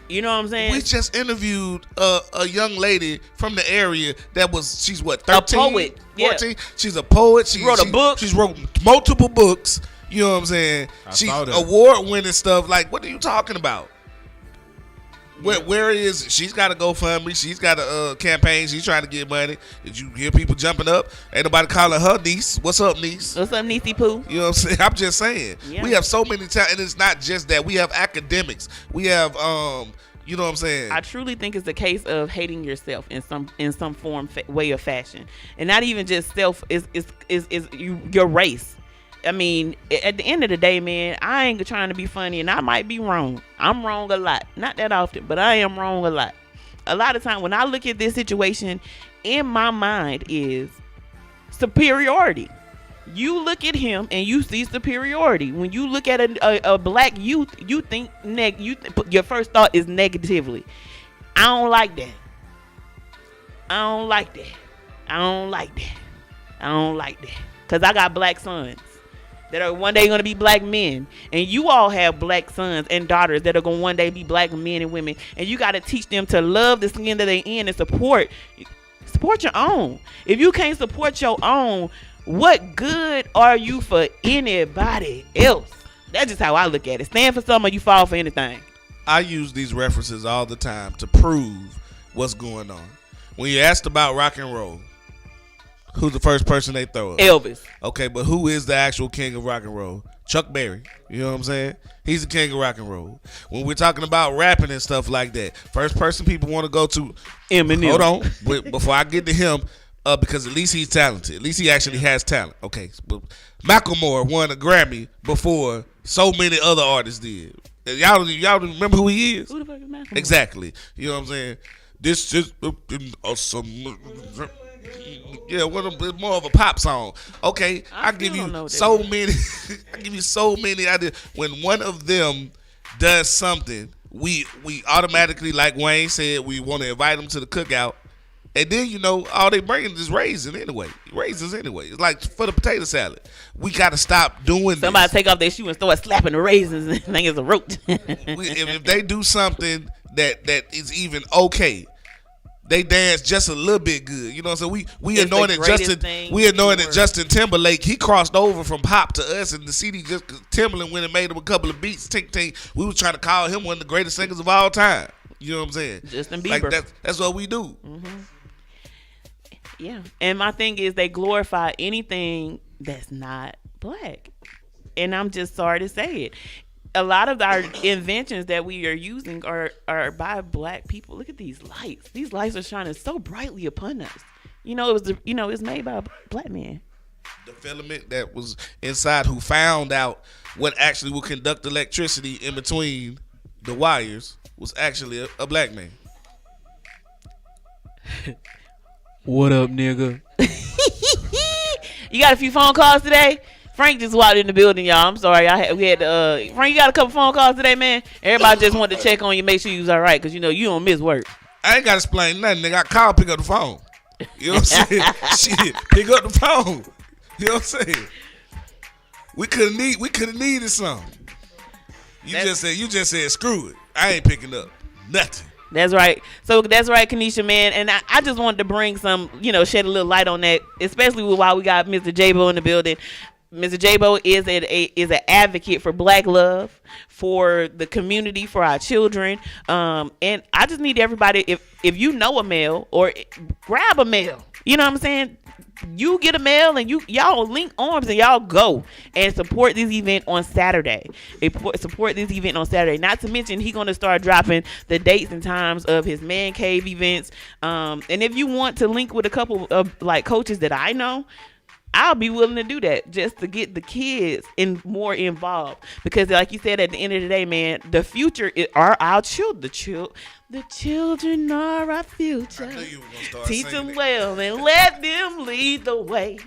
You know what I'm saying? We just interviewed a young lady from the area she's what, 13? A poet. 14? Yeah. She's a poet. She wrote a book. She's wrote multiple books. You know what I'm saying? She's saw that. award-winning stuff. Like, what are you talking about? Where is she's got a GoFundMe? She's got a campaign. She's trying to get money. Did you hear people jumping up? Ain't nobody calling her niece. What's up, niece? What's up, niecey poo? You know what I'm saying? I'm just saying. Yeah. We have so many and it's not just that. We have academics. We have you know what I'm saying? I truly think it's a case of hating yourself in some form, way of fashion, and not even just self. Is your race. I mean, at the end of the day, man, I ain't trying to be funny, and I might be wrong. I'm wrong a lot. Not that often, but I am wrong a lot. A lot of time when I look at this situation, in my mind is superiority. You look at him and you see superiority. When you look at a black youth, you think your first thought is negatively. I don't like that. I don't like that. I don't like that. I don't like that. Because I got black sons that are one day going to be black men. And you all have black sons and daughters that are going to one day be black men and women. And you got to teach them to love the skin that they in and support your own. If you can't support your own, what good are you for anybody else? That's just how I look at it. Stand for something or you fall for anything. I use these references all the time to prove what's going on. When you asked about rock and roll, who's the first person they throw up? Elvis. Okay, but who is the actual king of rock and roll? Chuck Berry. You know what I'm saying? He's the king of rock and roll. When we're talking about rapping and stuff like that, first person people want to go to, Eminem. Hold on. Before I get to him, because at least he's talented. At least he actually has talent. Okay, but Macklemore won a Grammy before so many other artists did. And y'all remember who he is? Who the fuck is Macklemore? Exactly. You know what I'm saying? This is awesome. Yeah, more of a pop song. Okay, I give you so many. I give you so many ideas. When one of them does something, we automatically, like Wayne said, we want to invite them to the cookout. And then, all they bringing is raisins anyway. It's like for the potato salad. We got to stop doing Somebody this. take off their shoe and start slapping the raisins and think it's a roach. If they do something that is even okay, they dance just a little bit good. You know what I'm saying? We anointed Justin Timberlake. He crossed over from pop to us, and the CD just Timberland went and made him a couple of beats. Tink tink. We was trying to call him one of the greatest singers of all time. You know what I'm saying? Justin Bieber. Like that's what we do. Mm-hmm. Yeah, and my thing is they glorify anything that's not black. And I'm just sorry to say it. A lot of our inventions that we are using are by black people. Look at these lights. These lights are shining so brightly upon us. It's made by a black man. The filament that was inside, who found out what actually will conduct electricity in between the wires, was actually a black man. What up, nigga? You got a few phone calls today? Frank just walked in the building, y'all. I'm sorry. Frank, you got a couple phone calls today, man? Everybody just wanted to check on you, make sure you was all right, because, you don't miss work. I ain't got to explain nothing, nigga. I called, pick up the phone. You know what I'm saying? Shit, pick up the phone. You know what I'm saying? We could have needed something. You just said screw it. I ain't picking up nothing. That's right. So that's right, Kanisha, man. And I just wanted to bring some, shed a little light on that, especially while we got Mr. J-Bo in the building. Mr. J-Bo is an advocate for black love, for the community, for our children. And I just need everybody, if you know a male, or grab a male, you know what I'm saying? You get a male and y'all link arms and y'all go and support this event on Saturday. Support this event on Saturday. Not to mention, he's going to start dropping the dates and times of his man cave events. And if you want to link with a couple of coaches that I know, I'll be willing to do that just to get the kids more involved. Because like you said, at the end of the day, man, the future are our children. The children are our future. I knew you were gonna start Teach singing them it. well and let them lead the way.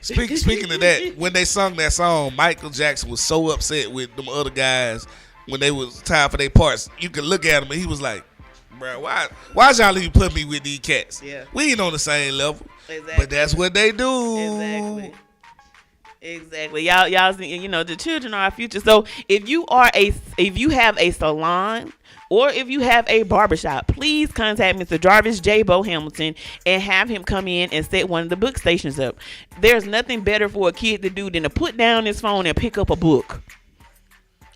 Speaking of that, when they sung that song, Michael Jackson was so upset with them other guys when they was time for their parts. You could look at him and he was like, "Bro, why y'all even put me with these cats? Yeah. We ain't on the same level." Exactly. But that's what they do. Exactly. Y'all see, the children are our future. So if you have a salon or if you have a barbershop, please contact Mr. Jarvis J-Bo Hamilton and have him come in and set one of the book stations up. There's nothing better for a kid to do than to put down his phone and pick up a book.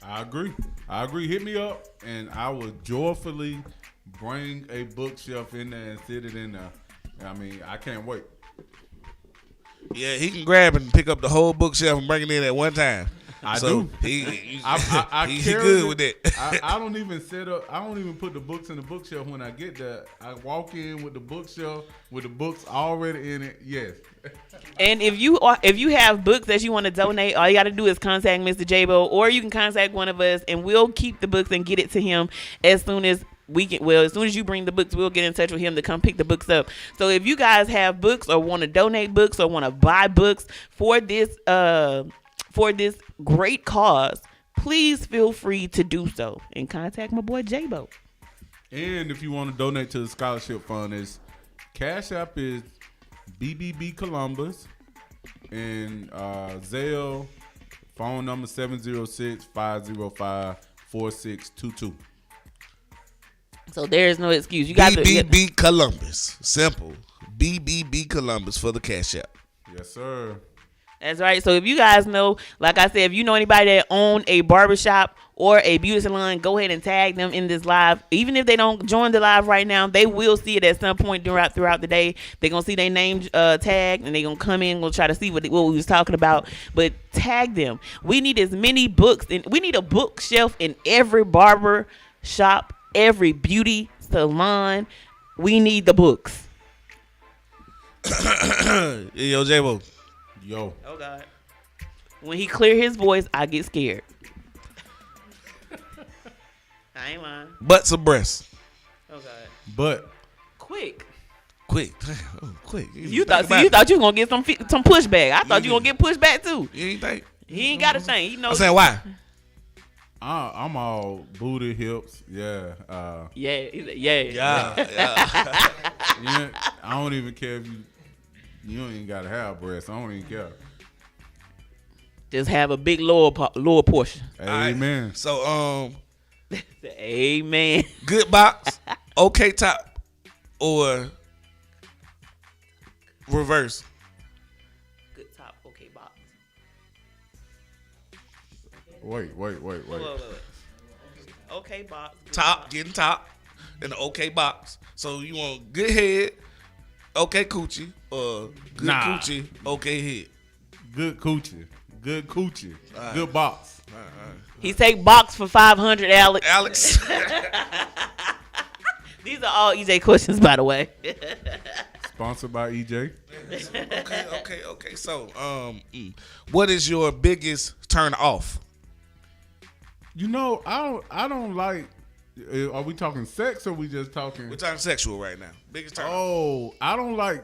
I agree. Hit me up, and I will joyfully bring a bookshelf in there and sit it in there. I mean, I can't wait. Yeah, he can grab and pick up the whole bookshelf and bring it in at one time. I do. He carry good it. with that. I don't even set up. I don't even put the books in the bookshelf when I get there. I walk in with the bookshelf with the books already in it. Yes. And if you have books that you want to donate, all you got to do is contact Mr. J-Bo, or you can contact one of us, and we'll keep the books and get it to him as soon as as soon as you bring the books, we'll get in touch with him to come pick the books up. So if you guys have books or want to donate books or want to buy books for this great cause, please feel free to do so and contact my boy J-Bo. And if you want to donate to the scholarship fund, is Cash App is BBB Columbus, and Zelle phone number 706-505-4622. So there is no excuse. You got BBB Columbus. Simple. BBB Columbus for the Cash App. Yes, sir. That's right. So if you guys know, like I said, if you know anybody that own a barbershop or a beauty salon, go ahead and tag them in this live. Even if they don't join the live right now, they will see it at some point throughout the day. They're going to see their name tagged, and they're going to come in and we'll try to see what we was talking about. But tag them. We need as many books, and we need a bookshelf in every barber shop, every beauty salon. We need the books. Yo, J-Bo. Yo. Oh, God. When he clear his voice, I get scared. I ain't lying. Butts or breasts? Oh, God. But Quick. Quick. Quick. You thought you were going to get some pushback. I thought you were going to get pushback, too. You ain't think? He ain't got a thing. He knows. I'm saying why? I'm all booty, hips. Yeah. Yeah. Yeah. I don't even care if you don't even gotta have breasts. I don't even care. Just have a big lower portion. Amen. Right. So Amen. good box, okay top, or reverse? Good top, okay box. Wait. Okay box. Good Top, box. getting top, and the okay box. So you want good head, okay coochie, or good Nah. coochie, okay head? Good coochie. good coochie, good box. He take box for 500, Alex. Alex. These are all EJ questions, by the way. Sponsored by EJ. Okay. So, what is your biggest turn off? You know, I don't like. Are we talking sex or we just talking? We're talking sexual right now. Biggest turn off. Oh, I don't like.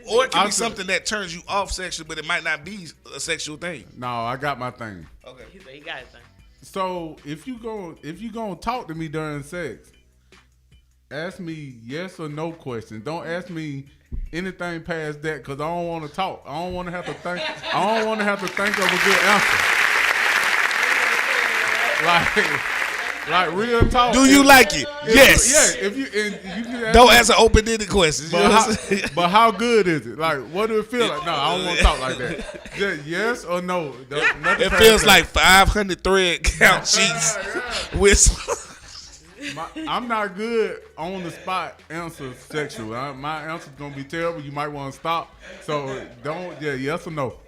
Or it can be something that turns you off sexually, but it might not be a sexual thing. No, I got my thing. Okay. He got his thing. So if you gonna talk to me during sex, ask me yes or no questions. Don't ask me anything past that because I don't want to talk. I don't want to have to think. I don't want to have to think of a good answer. Like real talk. Do you like it? Yes. Yeah. If you can ask Don't me, answer open-ended questions. You know what I'm saying? but how good is it? Like, what do it feel like? No, I don't want to talk like that. Just yes or no. Nothing It past feels that. like 500 thread count sheets with. I'm not good on the spot answer sexual. My answer's gonna be terrible. You might want to stop. So don't. Yeah, yes or no.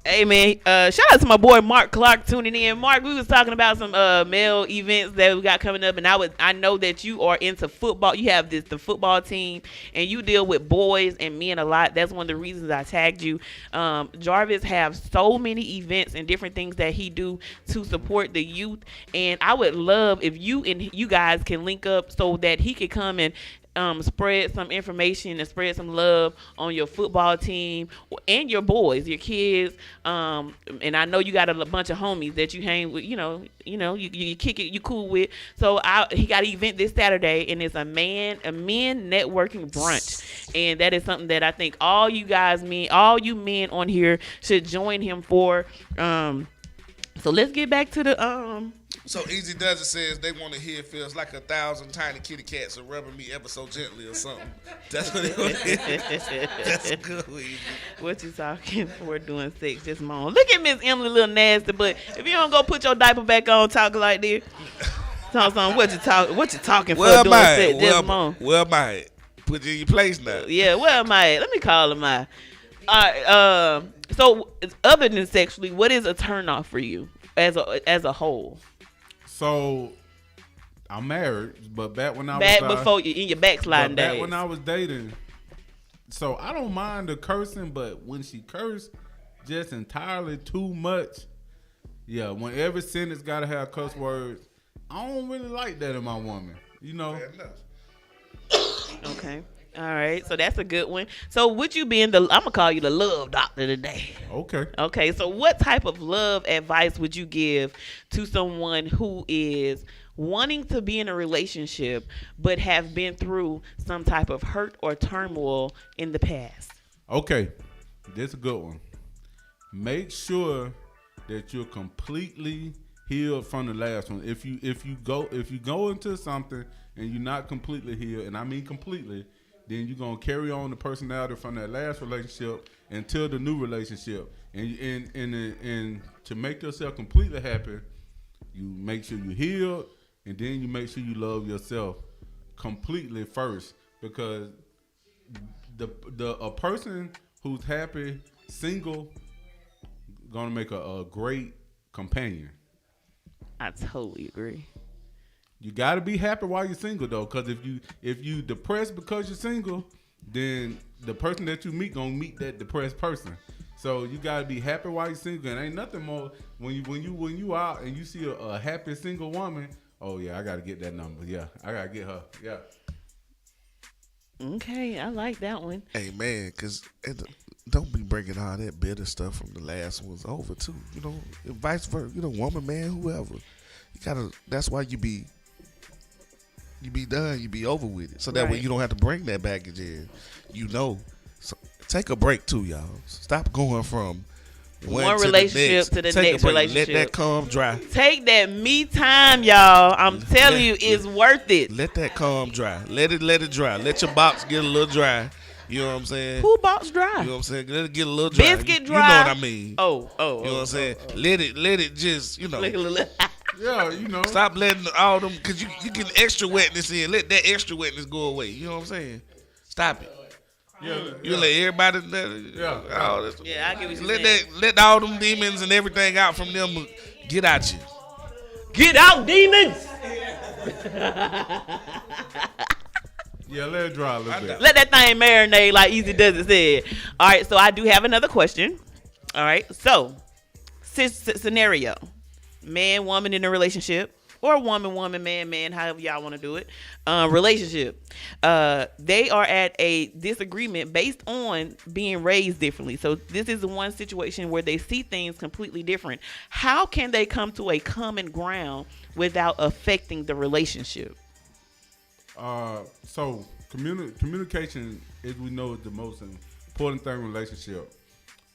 Hey man, shout out to my boy Mark Clark tuning in. Mark, we was talking about some male events that we got coming up, and I know that you are into football. You have the football team, and you deal with boys and men a lot. That's one of the reasons I tagged you. Jarvis have so many events and different things that he do to support the youth, and I would love if you and you guys can link up so that he could come and spread some information and spread some love on your football team and your boys, your kids. And I know you got a bunch of homies that you hang with, you kick it, you cool with. So he got an event this Saturday, and it's a men networking brunch. And that is something that I think all you men on here should join him for. So let's get back to the So Easy Does It says they want to hear it feels like 1,000 tiny kitty cats are rubbing me ever so gently or something. That's what it is. That's good, Easy. What you talking for doing sex? Just moan. Look at Miss Emily, a little nasty, but if you don't go put your diaper back on, talking like this, talk something. What you talking for doing sex? Just moan. Well, might put you in your place now. Yeah, where am I at? Let me call him out. All right. So other than sexually, what is a turn off for you as a whole? So I'm married, but back when I was before you in your backsliding days. Back when I was dating, so I don't mind the cursing, but when she cursed just entirely too much, yeah. When every sentence gotta have cuss words, I don't really like that in my woman. You know. Okay. All right, so that's a good one. So would you be I'm gonna call you the love doctor today. Okay. Okay, so what type of love advice would you give to someone who is wanting to be in a relationship but have been through some type of hurt or turmoil in the past? Okay, this is a good one. Make sure that you're completely healed from the last one. If you go into something and you're not completely healed, and I mean completely, then you're gonna carry on the personality from that last relationship until the new relationship. And to make yourself completely happy, you make sure you're healed, and then you make sure you love yourself completely first. Because a person who's happy single gonna make a great companion. I totally agree. You gotta be happy while you're single though, because if you depressed because you're single, then the person that you meet gonna meet that depressed person. So you gotta be happy while you're single, and ain't nothing more when you out and you see a happy single woman. Oh yeah, I gotta get that number. Yeah, I gotta get her. Yeah. Okay, I like that one. Hey man, because don't be bringing all that bitter stuff from the last ones over too. You know, and vice versa. You know, woman, man, whoever. You gotta. That's why you be done. You be over with it. So that way you don't have to bring that baggage in. You know. So take a break too, y'all. Stop going from one relationship to the next relationship. Let that calm dry. Take that me time, y'all. I'm telling you, it's worth it. Let that calm dry. Let it dry. Let your box get a little dry. You know what I'm saying? Who box dry? You know what I'm saying? Let it get a little dry. Biscuit dry. You know what I mean? Oh. You know what I'm saying? Let it just, you know. Yeah, you know. Stop letting all them, because you get extra wetness in. Let that extra wetness go away. You know what I'm saying? Stop it. You let everybody all this. Yeah, I get what you're Let saying. let all them demons and everything out from them get out you. Get out, demons! Yeah, let it dry a little bit. Let that thing marinate like Easy Does It said. All right, so I do have another question. All right, so scenario: man, woman in a relationship, or woman, man, however y'all want to do it. Relationship. They are at a disagreement based on being raised differently. So this is the one situation where they see things completely different. How can they come to a common ground without affecting the relationship? So communication, as we know, is the most important thing in a relationship.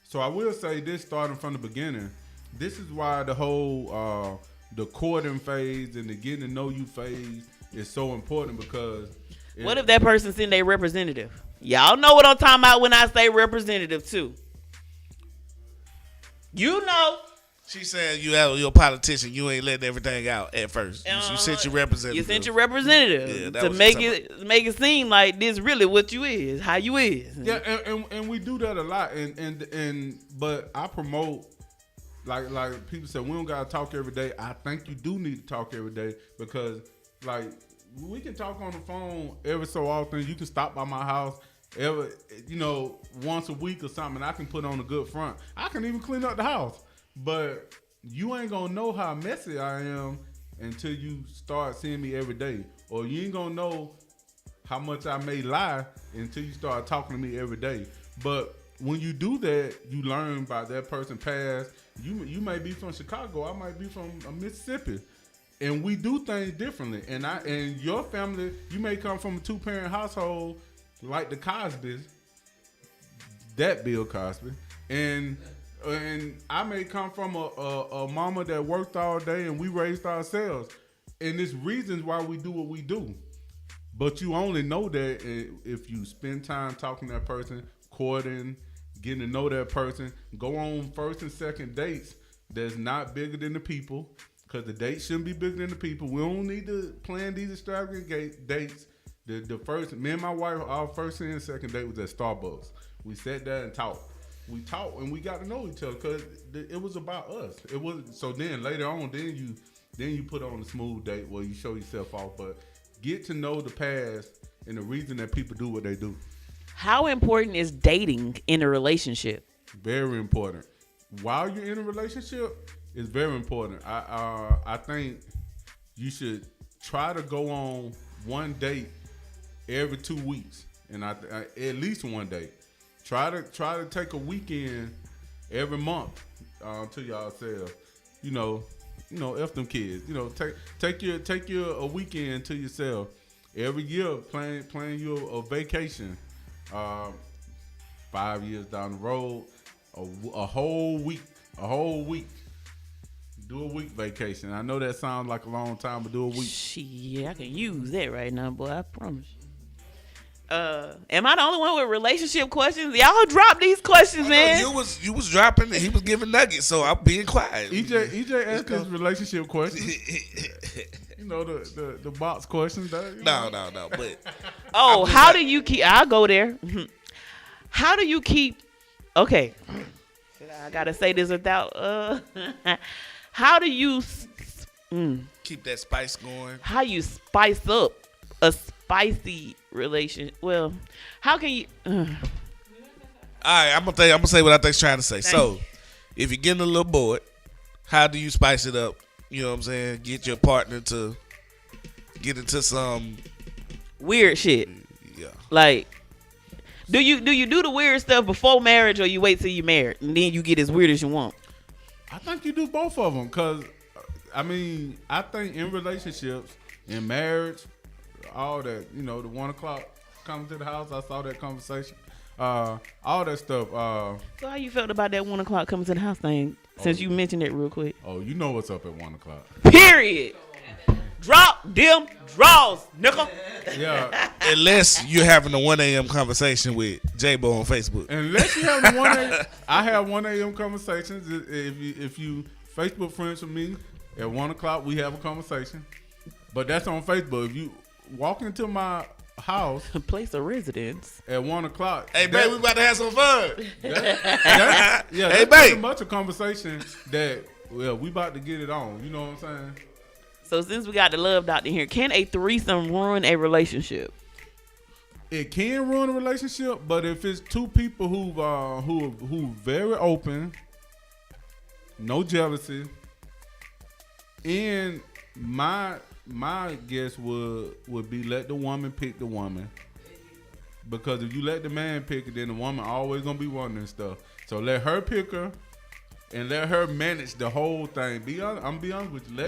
So I will say this, starting from the beginning, this is why the whole the courting phase and the getting to know you phase is so important, because What if that person send a representative? Y'all know what I'm talking about when I say representative too. You know. She's saying you're a politician. You ain't letting everything out at first. You sent your representative. You sent your representative that to was make it seem like this really what you is, how you is. Yeah, and we do that a lot, and but I promote like people say we don't gotta talk every day. I think you do need to talk every day, because like we can talk on the phone every so often. You can stop by my house once a week or something, and I can put on a good front. I can even clean up the house. But you ain't gonna know how messy I am until you start seeing me every day. Or you ain't gonna know how much I may lie until you start talking to me every day. But when you do that, you learn about that person's past. You may be from Chicago, I might be from Mississippi. And we do things differently. And your family, you may come from a 2-parent household like the Cosbys, that Bill Cosby. And I may come from a mama that worked all day and we raised ourselves. And there's reasons why we do what we do. But you only know that if you spend time talking to that person, courting, getting to know that person, go on first and second dates that's not bigger than the people, because the dates shouldn't be bigger than the people. We don't need to plan these extravagant dates. The first, me and my wife, our first and second date was at Starbucks. We sat there and talked. We talked and we got to know each other, because it was about us. It was so. Then later on, then you put on a smooth date where you show yourself off. But get to know the past and the reason that people do what they do. How important is dating in a relationship? Very important. While you're in a relationship, it's very important. I think you should try to go on one date every 2 weeks, and at least one date. Try to take a weekend every month to yourself. F them kids. Take your a weekend to yourself. Every year, plan you a vacation. 5 years down the road, a whole week. Do a week vacation. I know that sounds like a long time, but do a week. Shit, I can use that right now, boy. I promise you. Am I the only one with relationship questions? Y'all drop these questions, man. You was dropping and he was giving nuggets, so I'm being quiet. EJ asked his relationship questions. The box questions. No. But how do you keep? I'll go there. How do you keep? Okay, I gotta say this without. How do you keep that spice going? How you spice up a spicy relation? Well, how can you? All right, I'm gonna say what I think's trying to say. So, if you're getting a little bored, how do you spice it up? You know what I'm saying? Get your partner to get into some weird shit. Yeah. Like, do you do the weird stuff before marriage, or you wait till you married and then you get as weird as you want? I think you do both of them, because I think in relationships, in marriage, all that, the 1 o'clock coming to the house, I saw that conversation, all that stuff. So how you felt about that 1 o'clock coming to the house thing, since you mentioned it real quick? Oh, you know what's up at 1 o'clock. Period. Drop them draws, nigga. Yeah. Unless you're having a 1 a.m. conversation with J-Bo on Facebook. Unless you have 1 a.m. I have 1 a.m. conversations. If you Facebook friends with me, at 1 o'clock we have a conversation. But that's on Facebook. If you walk into my house Place of residence. at 1 o'clock. Hey, babe, we about to have some fun. Yeah, Hey, that's pretty babe. much a conversation that we about to get it on. You know what I'm saying? So since we got the love doctor here, can a threesome ruin a relationship? It can ruin a relationship, but if it's two people who very open, no jealousy, and my guess would be let the woman pick the woman, because if you let the man pick it, then the woman always gonna be wondering stuff. So let her pick her. And let her manage the whole thing. I'm be honest with you. Let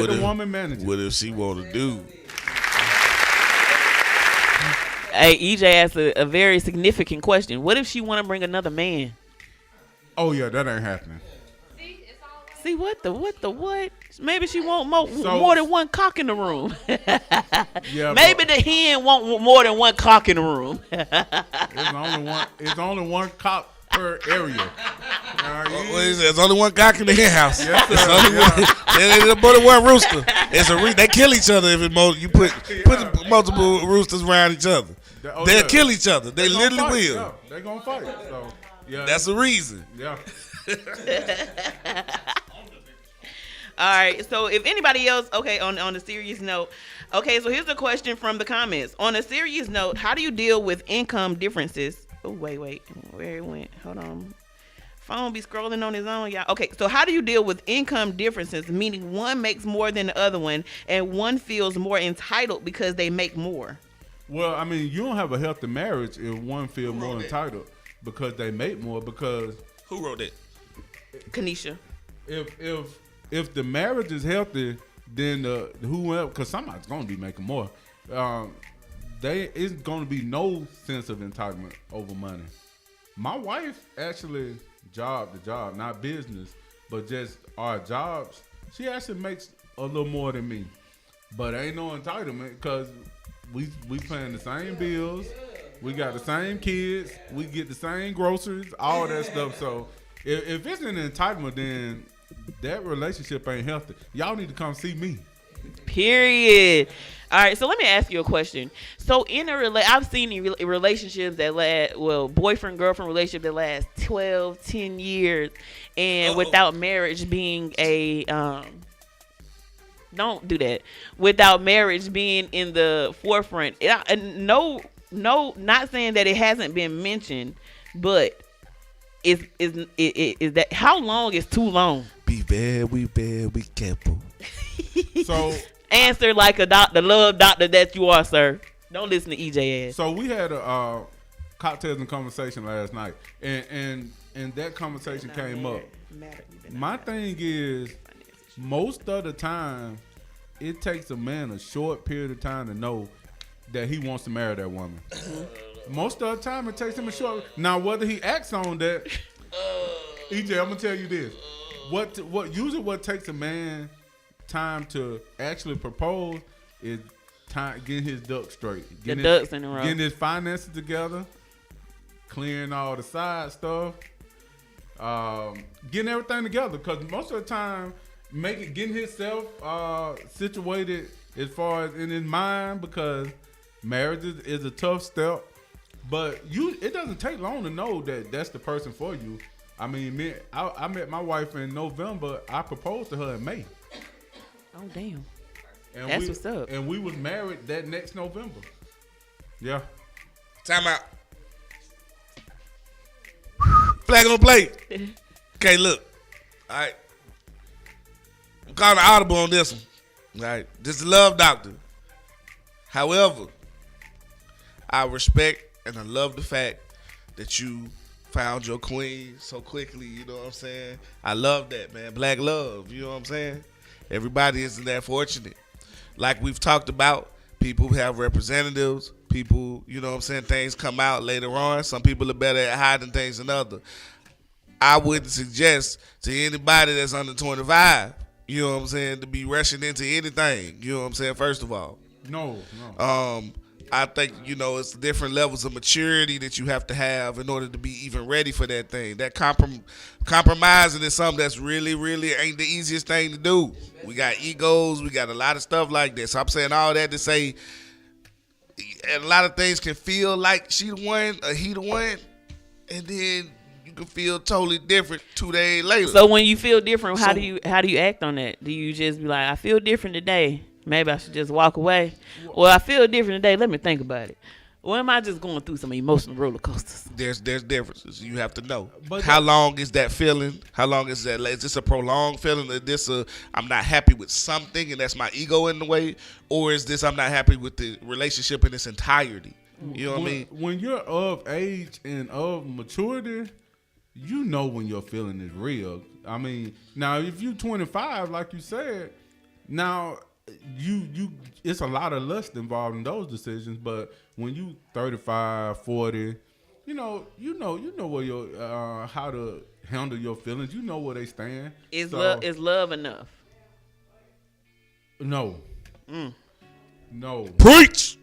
the woman manage it. What if she want to do? Hey, EJ asked a very significant question. What if she want to bring another man? Oh yeah, that ain't happening. See what? Maybe she want more than one cock in the room. Yeah, Maybe the hen want more than one cock in the room. It's only one cock per area. What is it? There's only one cock in the hen house. Yes, sir. It's only one. There's more than one rooster. They kill each other if you put multiple roosters around each other. They'll kill each other. They literally will. Yeah, they gonna fight. So yeah, That's the reason. yeah. All right. So if anybody else, okay, on a serious note, okay. So here's a question from the comments. On a serious note, how do you deal with income differences? Oh wait, where it went? Hold on. Phone be scrolling on his own, y'all. Okay, so how do you deal with income differences, meaning one makes more than the other one, and one feels more entitled because they make more? Well, I mean, you don't have a healthy marriage if one feel more entitled because they make more. Because Who wrote that? Kanisha. if the marriage is healthy, then whoever, because somebody's gonna be making more. It's gonna be no sense of entitlement over money. My wife actually job to job, not business, but just our jobs. She actually makes a little more than me, but ain't no entitlement because we paying the same bills, we got the same kids, we get the same groceries, all that stuff. So if it's an entitlement, then that relationship ain't healthy. Y'all need to come see me. Period. All right, so let me ask you a question. So in I've seen relationships that last, boyfriend girlfriend relationship that last 12, 10 years, and without marriage being a don't do that. Without marriage being in the forefront. No, not saying that it hasn't been mentioned, but is that how long is too long? Be very, very careful. So Answer like the love doctor that you are, sir. Don't listen to EJ ass. So we had a cocktails and conversation last night, and that conversation came up. My thing is, most of the time, it takes a man a short period of time to know that he wants to marry that woman. Most of the time, it takes him a short. Now, whether he acts on that, EJ, I'm gonna tell you this: what takes a man time to actually propose is time getting his ducks straight, Ducks in a row, getting his finances together, clearing all the side stuff, getting everything together. Because most of the time, getting himself situated as far as in his mind, because marriage is a tough step. But it doesn't take long to know that that's the person for you. I mean, I met my wife in November. I proposed to her in May. Oh damn! And That's what's up. And we was married that next November. Yeah. Time out. Flag on the plate. Okay, look. All right. I'm calling an audible on this one. All right. This is Love Doctor. However, I respect and I love the fact that you found your queen so quickly. You know what I'm saying? I love that, man. Black love. You know what I'm saying? Everybody isn't that fortunate. Like we've talked about, people have representatives. People, you know what I'm saying, things come out later on. Some people are better at hiding things than others. I wouldn't suggest to anybody that's under 25, you know what I'm saying, to be rushing into anything. You know what I'm saying, first of all. No. I think, it's different levels of maturity that you have to have in order to be even ready for that thing. That compromising is something that's really, really ain't the easiest thing to do. We got egos. We got a lot of stuff like this. So I'm saying all that to say and a lot of things can feel like she the one or he the one, and then you can feel totally different 2 days later. So when you feel different, how So- do you act on that? Do you just be like, I feel different today, maybe I should just walk away? Well, I feel different today, let me think about it. Or am I just going through some emotional roller coasters? There's differences. You have to know. But How long is that feeling? How long is that? Is this a prolonged feeling? Is this I'm not happy with something and that's my ego in the way? Or is this I'm not happy with the relationship in its entirety? You know what I mean? When you're of age and of maturity, you know when your feeling is real. I mean, now if you 25, like you said, now you it's a lot of lust involved in those decisions. But when you 35, 40, you know where your how to handle your feelings. You know where they stand. Is So, love enough? No. Mm. No. Preach.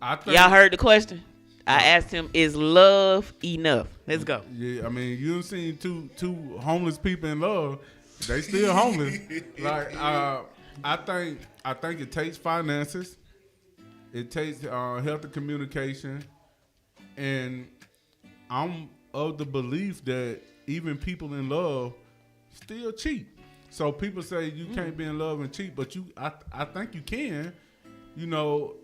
I think, Y'all heard the question? I asked him, is love enough? Let's go. Yeah, I mean, you done seen two homeless people in love. They still homeless. Like, I think it takes finances. It takes healthy communication, and I'm of the belief that even people in love still cheat. So people say you can't be in love and cheat, but I think you can. You know,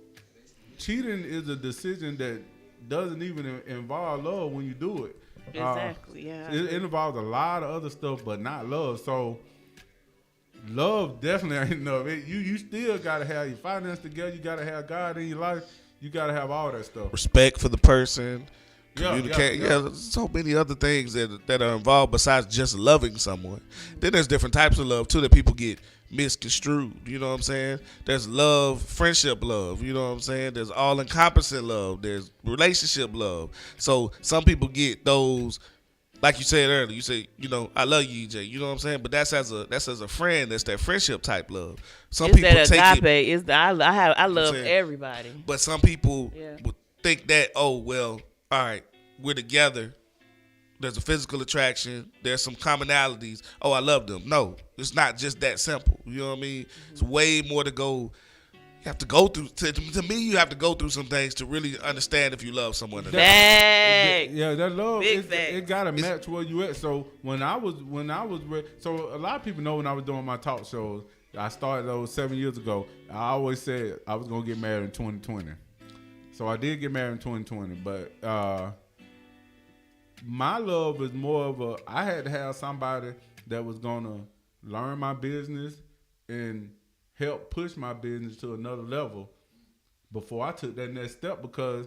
cheating is a decision that doesn't even involve love when you do it. Exactly, yeah. It involves a lot of other stuff, but not love. So love definitely ain't enough. You still gotta have your finance together. You gotta have God in your life. You gotta have all that stuff. Respect for the person. Yeah, Communicate. yeah. There's so many other things that are involved besides just loving someone. Then there's different types of love too that people get misconstrued. You know what I'm saying? There's love, friendship love. You know what I'm saying? There's all encompassing love. There's relationship love. So some people get those, like you said earlier. You say, I love you, EJ. You know what I'm saying? But that's as a friend. That's that friendship type love. Some It's Oh, that take agape. It's the, I love saying? everybody. But some people Yeah. would think that, oh, well, all right, we're together. There's a physical attraction. There's some commonalities. Oh, I love them. No, it's not just that simple. You know what I mean? It's way more to go. You have to go through. To me, you have to go through some things to really understand if you love someone or not. Facts. Yeah, that love Big it facts. gotta match where you at. So when I was so a lot of people know when I was doing my talk shows, I started those 7 years ago. I always said I was gonna get married in 2020. So I did get married in 2020, but my love is more of I had to have somebody that was gonna learn my business and help push my business to another level before I took that next step, because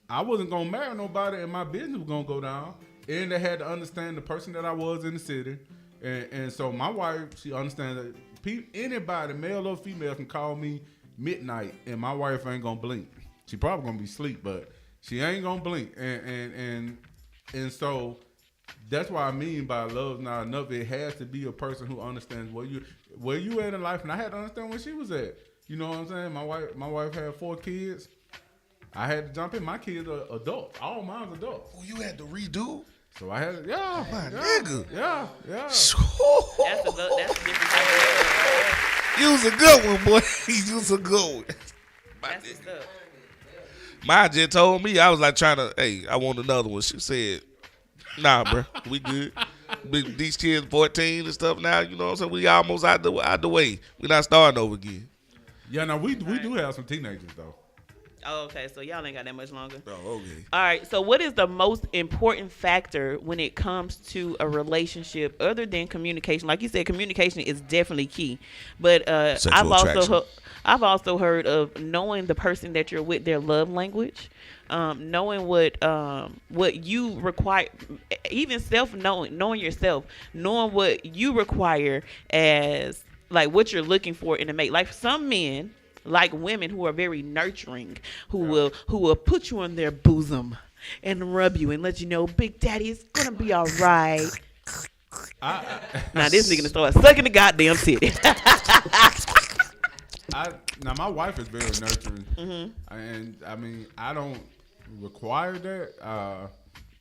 I wasn't gonna marry nobody and my business was gonna go down. And they had to understand the person that I was in the city. And so my wife, she understands that anybody, male or female, can call me midnight and my wife ain't gonna blink. She probably gonna be asleep, but she ain't gonna blink. And so that's what I mean by love not enough. It has to be a person who understands where you at in life, and I had to understand where she was at. You know what I'm saying? My wife had 4 kids. I had to jump in. My kids are adults. All mine's adults. Oh, you had to redo? So I had to, My nigga. yeah. That's a different type of love. You was a good one, boy. You was a good one. That's what's up. Mine just told me, I was like hey, I want another one. She said, nah, bro, we good. These kids 14 and stuff now, you know what I'm saying? We almost out the way. We not starting over again. Yeah, now we do have some teenagers though. Oh, okay. So y'all ain't got that much longer. Oh, okay. All right. So what is the most important factor when it comes to a relationship other than communication? Like you said, communication is definitely key. But I've also heard of knowing the person that you're with, their love language, knowing what you require, even knowing yourself, knowing what you require as like what you're looking for in a mate. Like some men, like women who are very nurturing, who will put you on their bosom and rub you and let you know, Big Daddy, it's gonna be all right. Now this nigga gonna start sucking the goddamn titty. Now my wife is very nurturing, and I mean I don't require that.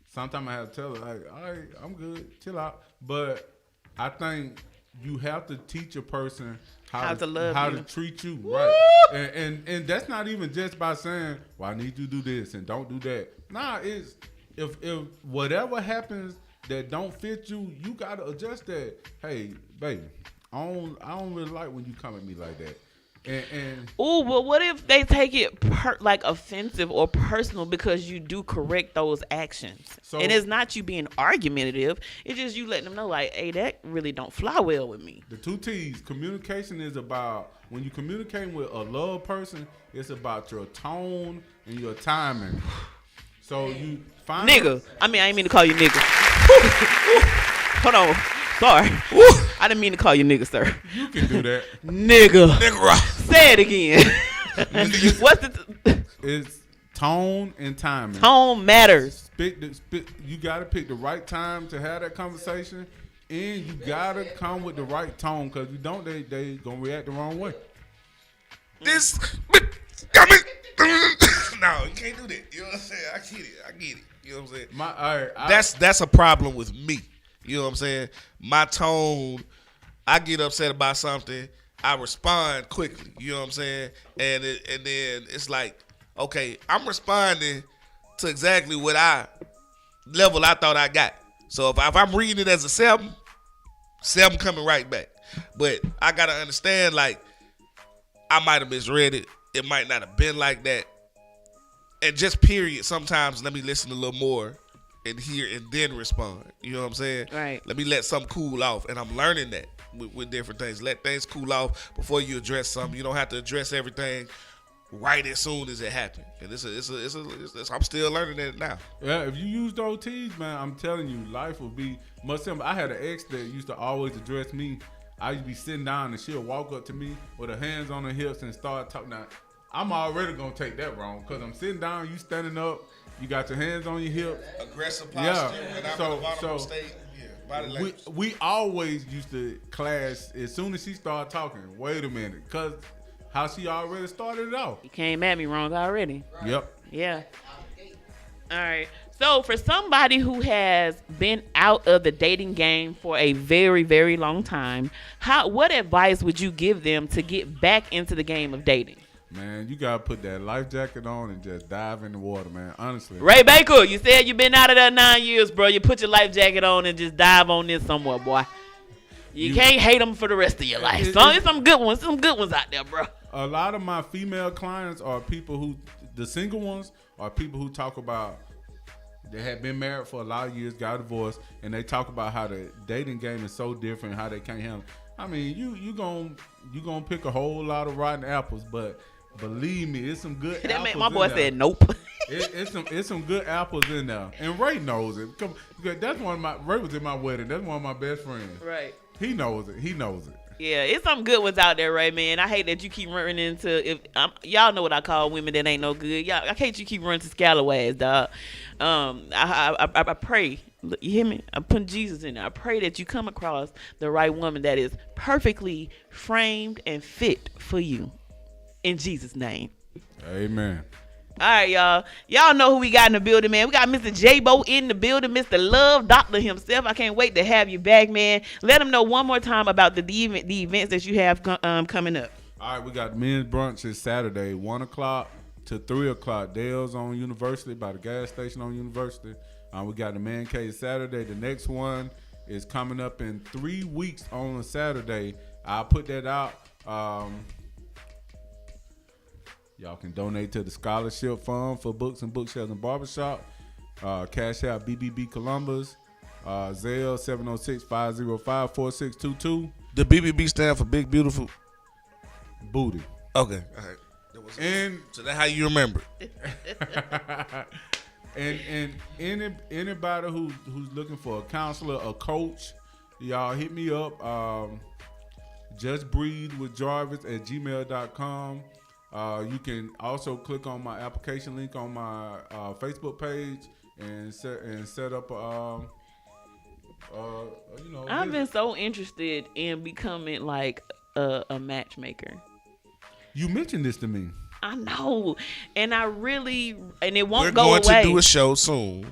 Sometimes I have to tell her like, all right, I'm good, chill out. But I think you have to teach a person How to love how you. to treat you, right? And that's not even just by saying, "Well, I need you to do this and don't do that." Nah, it's if whatever happens that don't fit you, you gotta adjust that. Hey, baby, I don't really like when you come at me like that. And Ooh, but what if they take it like offensive or personal because you do correct those actions? So- and it's not you being argumentative. It's just you letting them know, like, hey, that really don't fly well with me. the 2 T's, communication is about when you communicating with a loved person, it's about your tone and your timing. So you find Nigga. I ain't mean to call you nigga. Hold on. Sorry. I didn't mean to call you nigga, sir. You can do that. Nigga. Nigga, Say it again. What's the It's tone and timing. tone matters. You gotta pick the right time to have that conversation, and you gotta come with the right tone. Cause you don't, they gonna react the wrong way. this, I mean, no, you can't do that. You know what I'm saying? I get it. You know what I'm saying? All right, That's a problem with me. You know what I'm saying? My tone, I get upset about something, I respond quickly. You know what I'm saying? And then it's like, okay, I'm responding to exactly what level I thought I got. So if I'm reading it as a 7 coming right back. But I gotta understand, like, I might have misread it. It might not have been like that. And just period, sometimes let me listen a little more and hear and then respond. You know what I'm saying? Right. Let me let something cool off. And I'm learning that with different things. Let things cool off before you address something. You don't have to address everything right as soon as it happens. And I'm still learning that now. Yeah, if you use those T's, man, I'm telling you, life will be much simpler. I had an ex that used to always address me. I used to be sitting down and she'll walk up to me with her hands on her hips and start talking. Now, I'm already gonna take that wrong because I'm sitting down, you standing up, you got your hands on your hips. Aggressive Yeah. posture. And I'm So- in a vulnerable so state. Yeah, body language. We always used to clash as soon as she started talking. Wait a minute, because how she already started it off. You came at me wrong already. Yep. Yeah. All right. So for somebody who has been out of the dating game for a very, very long time, what advice would you give them to get back into the game of dating? Man, you gotta put that life jacket on and just dive in the water, man. Honestly. Ray Baker, you said you've been out of there 9 years, bro. You put your life jacket on and just dive on this somewhere, boy. You can't hate them for the rest of your life. So there's some good ones out there, bro. A lot of my female clients are people who, the single ones, are people who talk about they had been married for a lot of years, got divorced, and they talk about how the dating game is so different, how they can't handle it. I mean, you gonna pick a whole lot of rotten apples, but believe me, it's some good That apples made my in boy there. said nope. It's some good apples in there, and Ray knows it. That's one of my Ray was in my wedding. That's one of my best friends. Right. He knows it. Yeah, it's some good ones out there, Ray, man. I hate that you keep running into y'all know what I call women that ain't no good. Y'all, I hate you keep running to scalawags, dog. I pray. You hear me? I'm putting Jesus in there. I pray that you come across the right woman that is perfectly framed and fit for you. In Jesus' name. Amen. All right, y'all. Y'all know who we got in the building, man. We got Mr. J-Bo in the building, Mr. Love Doctor himself. I can't wait to have you back, man. Let him know one more time about the events that you have coming up. All right, we got men's brunch is Saturday, 1 o'clock to 3 o'clock. Dale's on University, by the gas station on University. We got the man cave Saturday. The next one is coming up in 3 weeks on a Saturday. I'll put that out. Y'all can donate to the scholarship fund for books and bookshelves and barbershop. Cash out BBB Columbus. Zelle 706-505-4622. The BBB stand for Big Beautiful Booty. Okay. All right. And So that's how you remember it. and anybody who's looking for a counselor, a coach, y'all hit me up. Just breathe with Jarvis at gmail.com. You can also click on my application link on my Facebook page and set up I've been so interested in becoming like a matchmaker. You mentioned this to me. I know, and it We're won't go going away. to do a show soon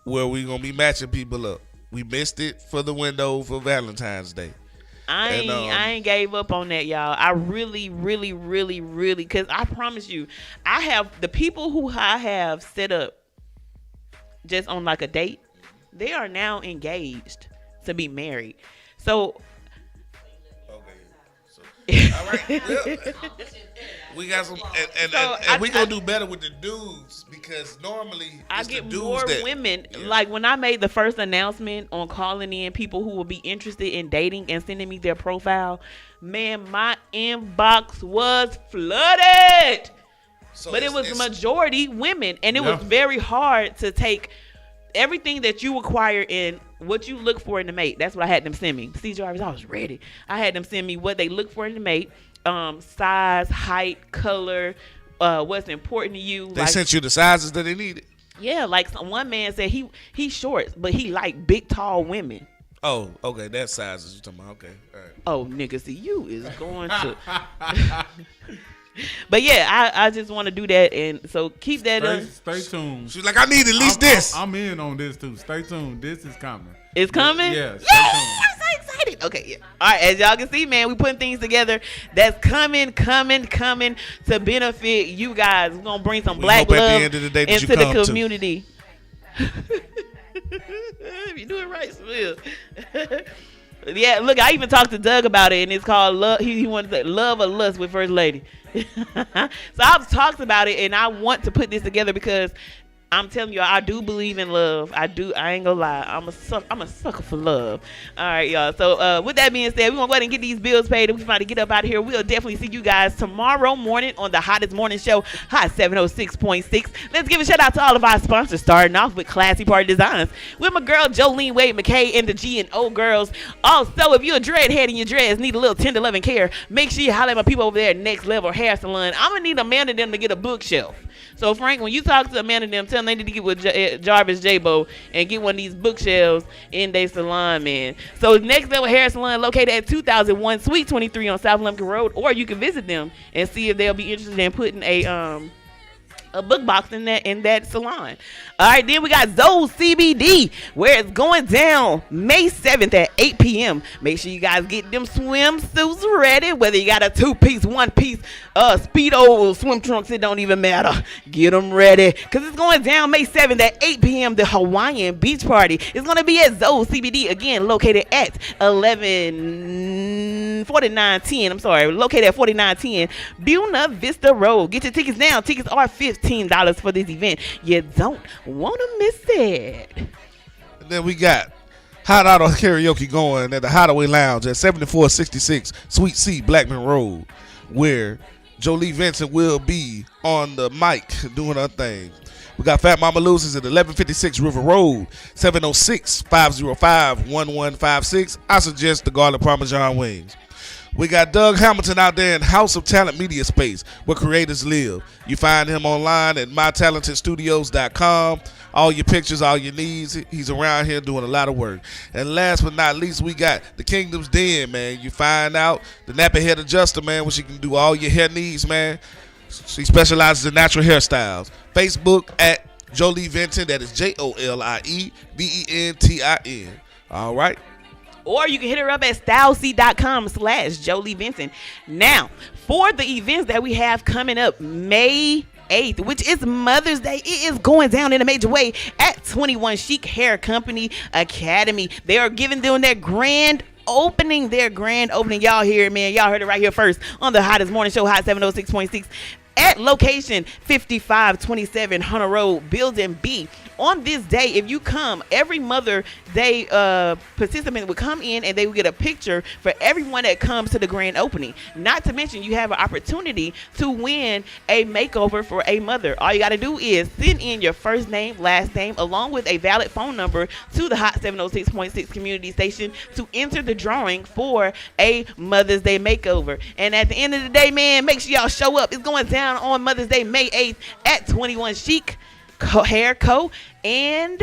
where we're going to be matching people up. We missed it for the window for Valentine's Day. And, I ain't gave up on that, y'all. I really, really, really, really, because I promise you, I have the people who I have set up just on like a date, they are now engaged to be married. So, all right. Well, we got some, and we gonna do better with the dudes because normally I it's get the dudes more that, women. Yeah. Like when I made the first announcement on calling in people who will be interested in dating and sending me their profile, man, my inbox was flooded. So But it was it's- majority women, and it Yeah. was very hard to take everything that you require in what you look for in the mate. That's what I had them send me. See, Jarvis, I was ready. I had them send me what they look for in the mate, size, height, color, what's important to you. They sent you the sizes that they needed. Yeah, like one man said he's short, but he like big, tall women. Oh, okay, that sizes you talking about. Okay, all right. Oh, nigga, see, you is going to. But yeah, I just want to do that, and so keep that up. Stay tuned. She's like, I need at least this. I'm in on this too. Stay tuned. This is coming. It's coming? Yeah. Yay! I'm so excited. Okay, yeah. All right, as y'all can see, man, we putting things together that's coming to benefit you guys. We're gonna bring some We black hope at the love end of the day that into you the come, too. community. If you do it right, Smith. Yeah, look, I even talked to Doug about it, and it's called Love. He wanted to say Love or Lust with First Lady. So I've talked about it, and I want to put this together because I'm telling you, I do believe in love. I do. I ain't gonna lie. I'm a sucker for love. All right, y'all. So with that being said, we're gonna go ahead and get these bills paid, and we're about to get up out of here. We'll definitely see you guys tomorrow morning on the hottest morning show, Hot 706.6. Let's give a shout out to all of our sponsors, starting off with Classy Party Designs with my girl Jolene Wade McKay and the G&O girls. Also, if you're a dreadhead in your dreads, need a little tender loving care, make sure you holler at my people over there at Next Level Hair Salon. I'm gonna need Amanda and them to get a bookshelf. So Frank, when you talk to Amanda and them, tell them they need to get with Jarvis J-Bo and get one of these bookshelves in their salon, man. So Next Level Hair Salon located at 2001 Suite 23 on South Lumpkin Road, or you can visit them and see if they'll be interested in putting a book box in that salon. All right, then we got Zoe CBD, where it's going down May 7th at 8 p.m. Make sure you guys get them swimsuits ready, whether you got a 2-piece, 1-piece, Speedo swim trunks, it don't even matter. Get them ready, because it's going down May 7th at 8 p.m. The Hawaiian Beach Party is going to be at Zoe CBD, again, located at 4910 Buena Vista Road. Get your tickets now. Tickets are $15 for this event. You don't want to miss it. And then we got Hot Auto Karaoke going at the Hideaway Lounge at 7466 Suite C, Blackman Road, where Jolie Vincent will be on the mic doing her thing. We got Fat Mama Lucy's at 1156 River Road, 706-505-1156. I suggest the garlic parmesan wings. We got Doug Hamilton out there in House of Talent Media Space, where creators live. You find him online at mytalentedstudios.com. All your pictures, all your needs. He's around here doing a lot of work. And last but not least, we got the Kingdom's Den, man. You find out the nappy head adjuster, man, where she can do all your hair needs, man. She specializes in natural hairstyles. Facebook at Jolie Venton. That is JolieVentin. All right. Or you can hit her up at stylesy.com/Jolie Vincent. Now, for the events that we have coming up May 8th, which is Mother's Day, it is going down in a major way at 21 Chic Hair Company Academy. They are giving them their grand opening. Y'all hear it, man. Y'all heard it right here first on the hottest morning show, Hot 706.6. At location 5527 Hunter Road, Building B. On this day, if you come, every Mother Day participant would come in and they would get a picture for everyone that comes to the grand opening. Not to mention, you have an opportunity to win a makeover for a mother. All you got to do is send in your first name, last name, along with a valid phone number to the Hot 706.6 community station to enter the drawing for a Mother's Day makeover. And at the end of the day, man, make sure y'all show up. It's going down on Mother's Day, May 8th at 21 Chic Hair Co. And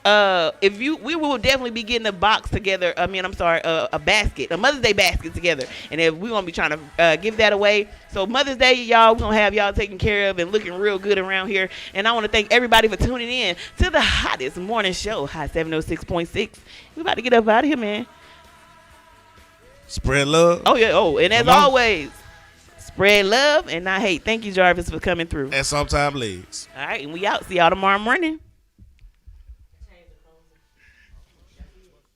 we will definitely be getting a box together. A basket, a Mother's Day basket together. And if we're going to be trying to give that away. So Mother's Day, y'all, we're going to have y'all taken care of and looking real good around here. And I want to thank everybody for tuning in to the hottest morning show, Hot 706.6. We about to get up out of here, man. Spread love. Oh yeah. Oh, and as Come on. always, spread love and not hate. Thank you, Jarvis, for coming through. And sometimes legs. All right, and we out. See y'all tomorrow morning.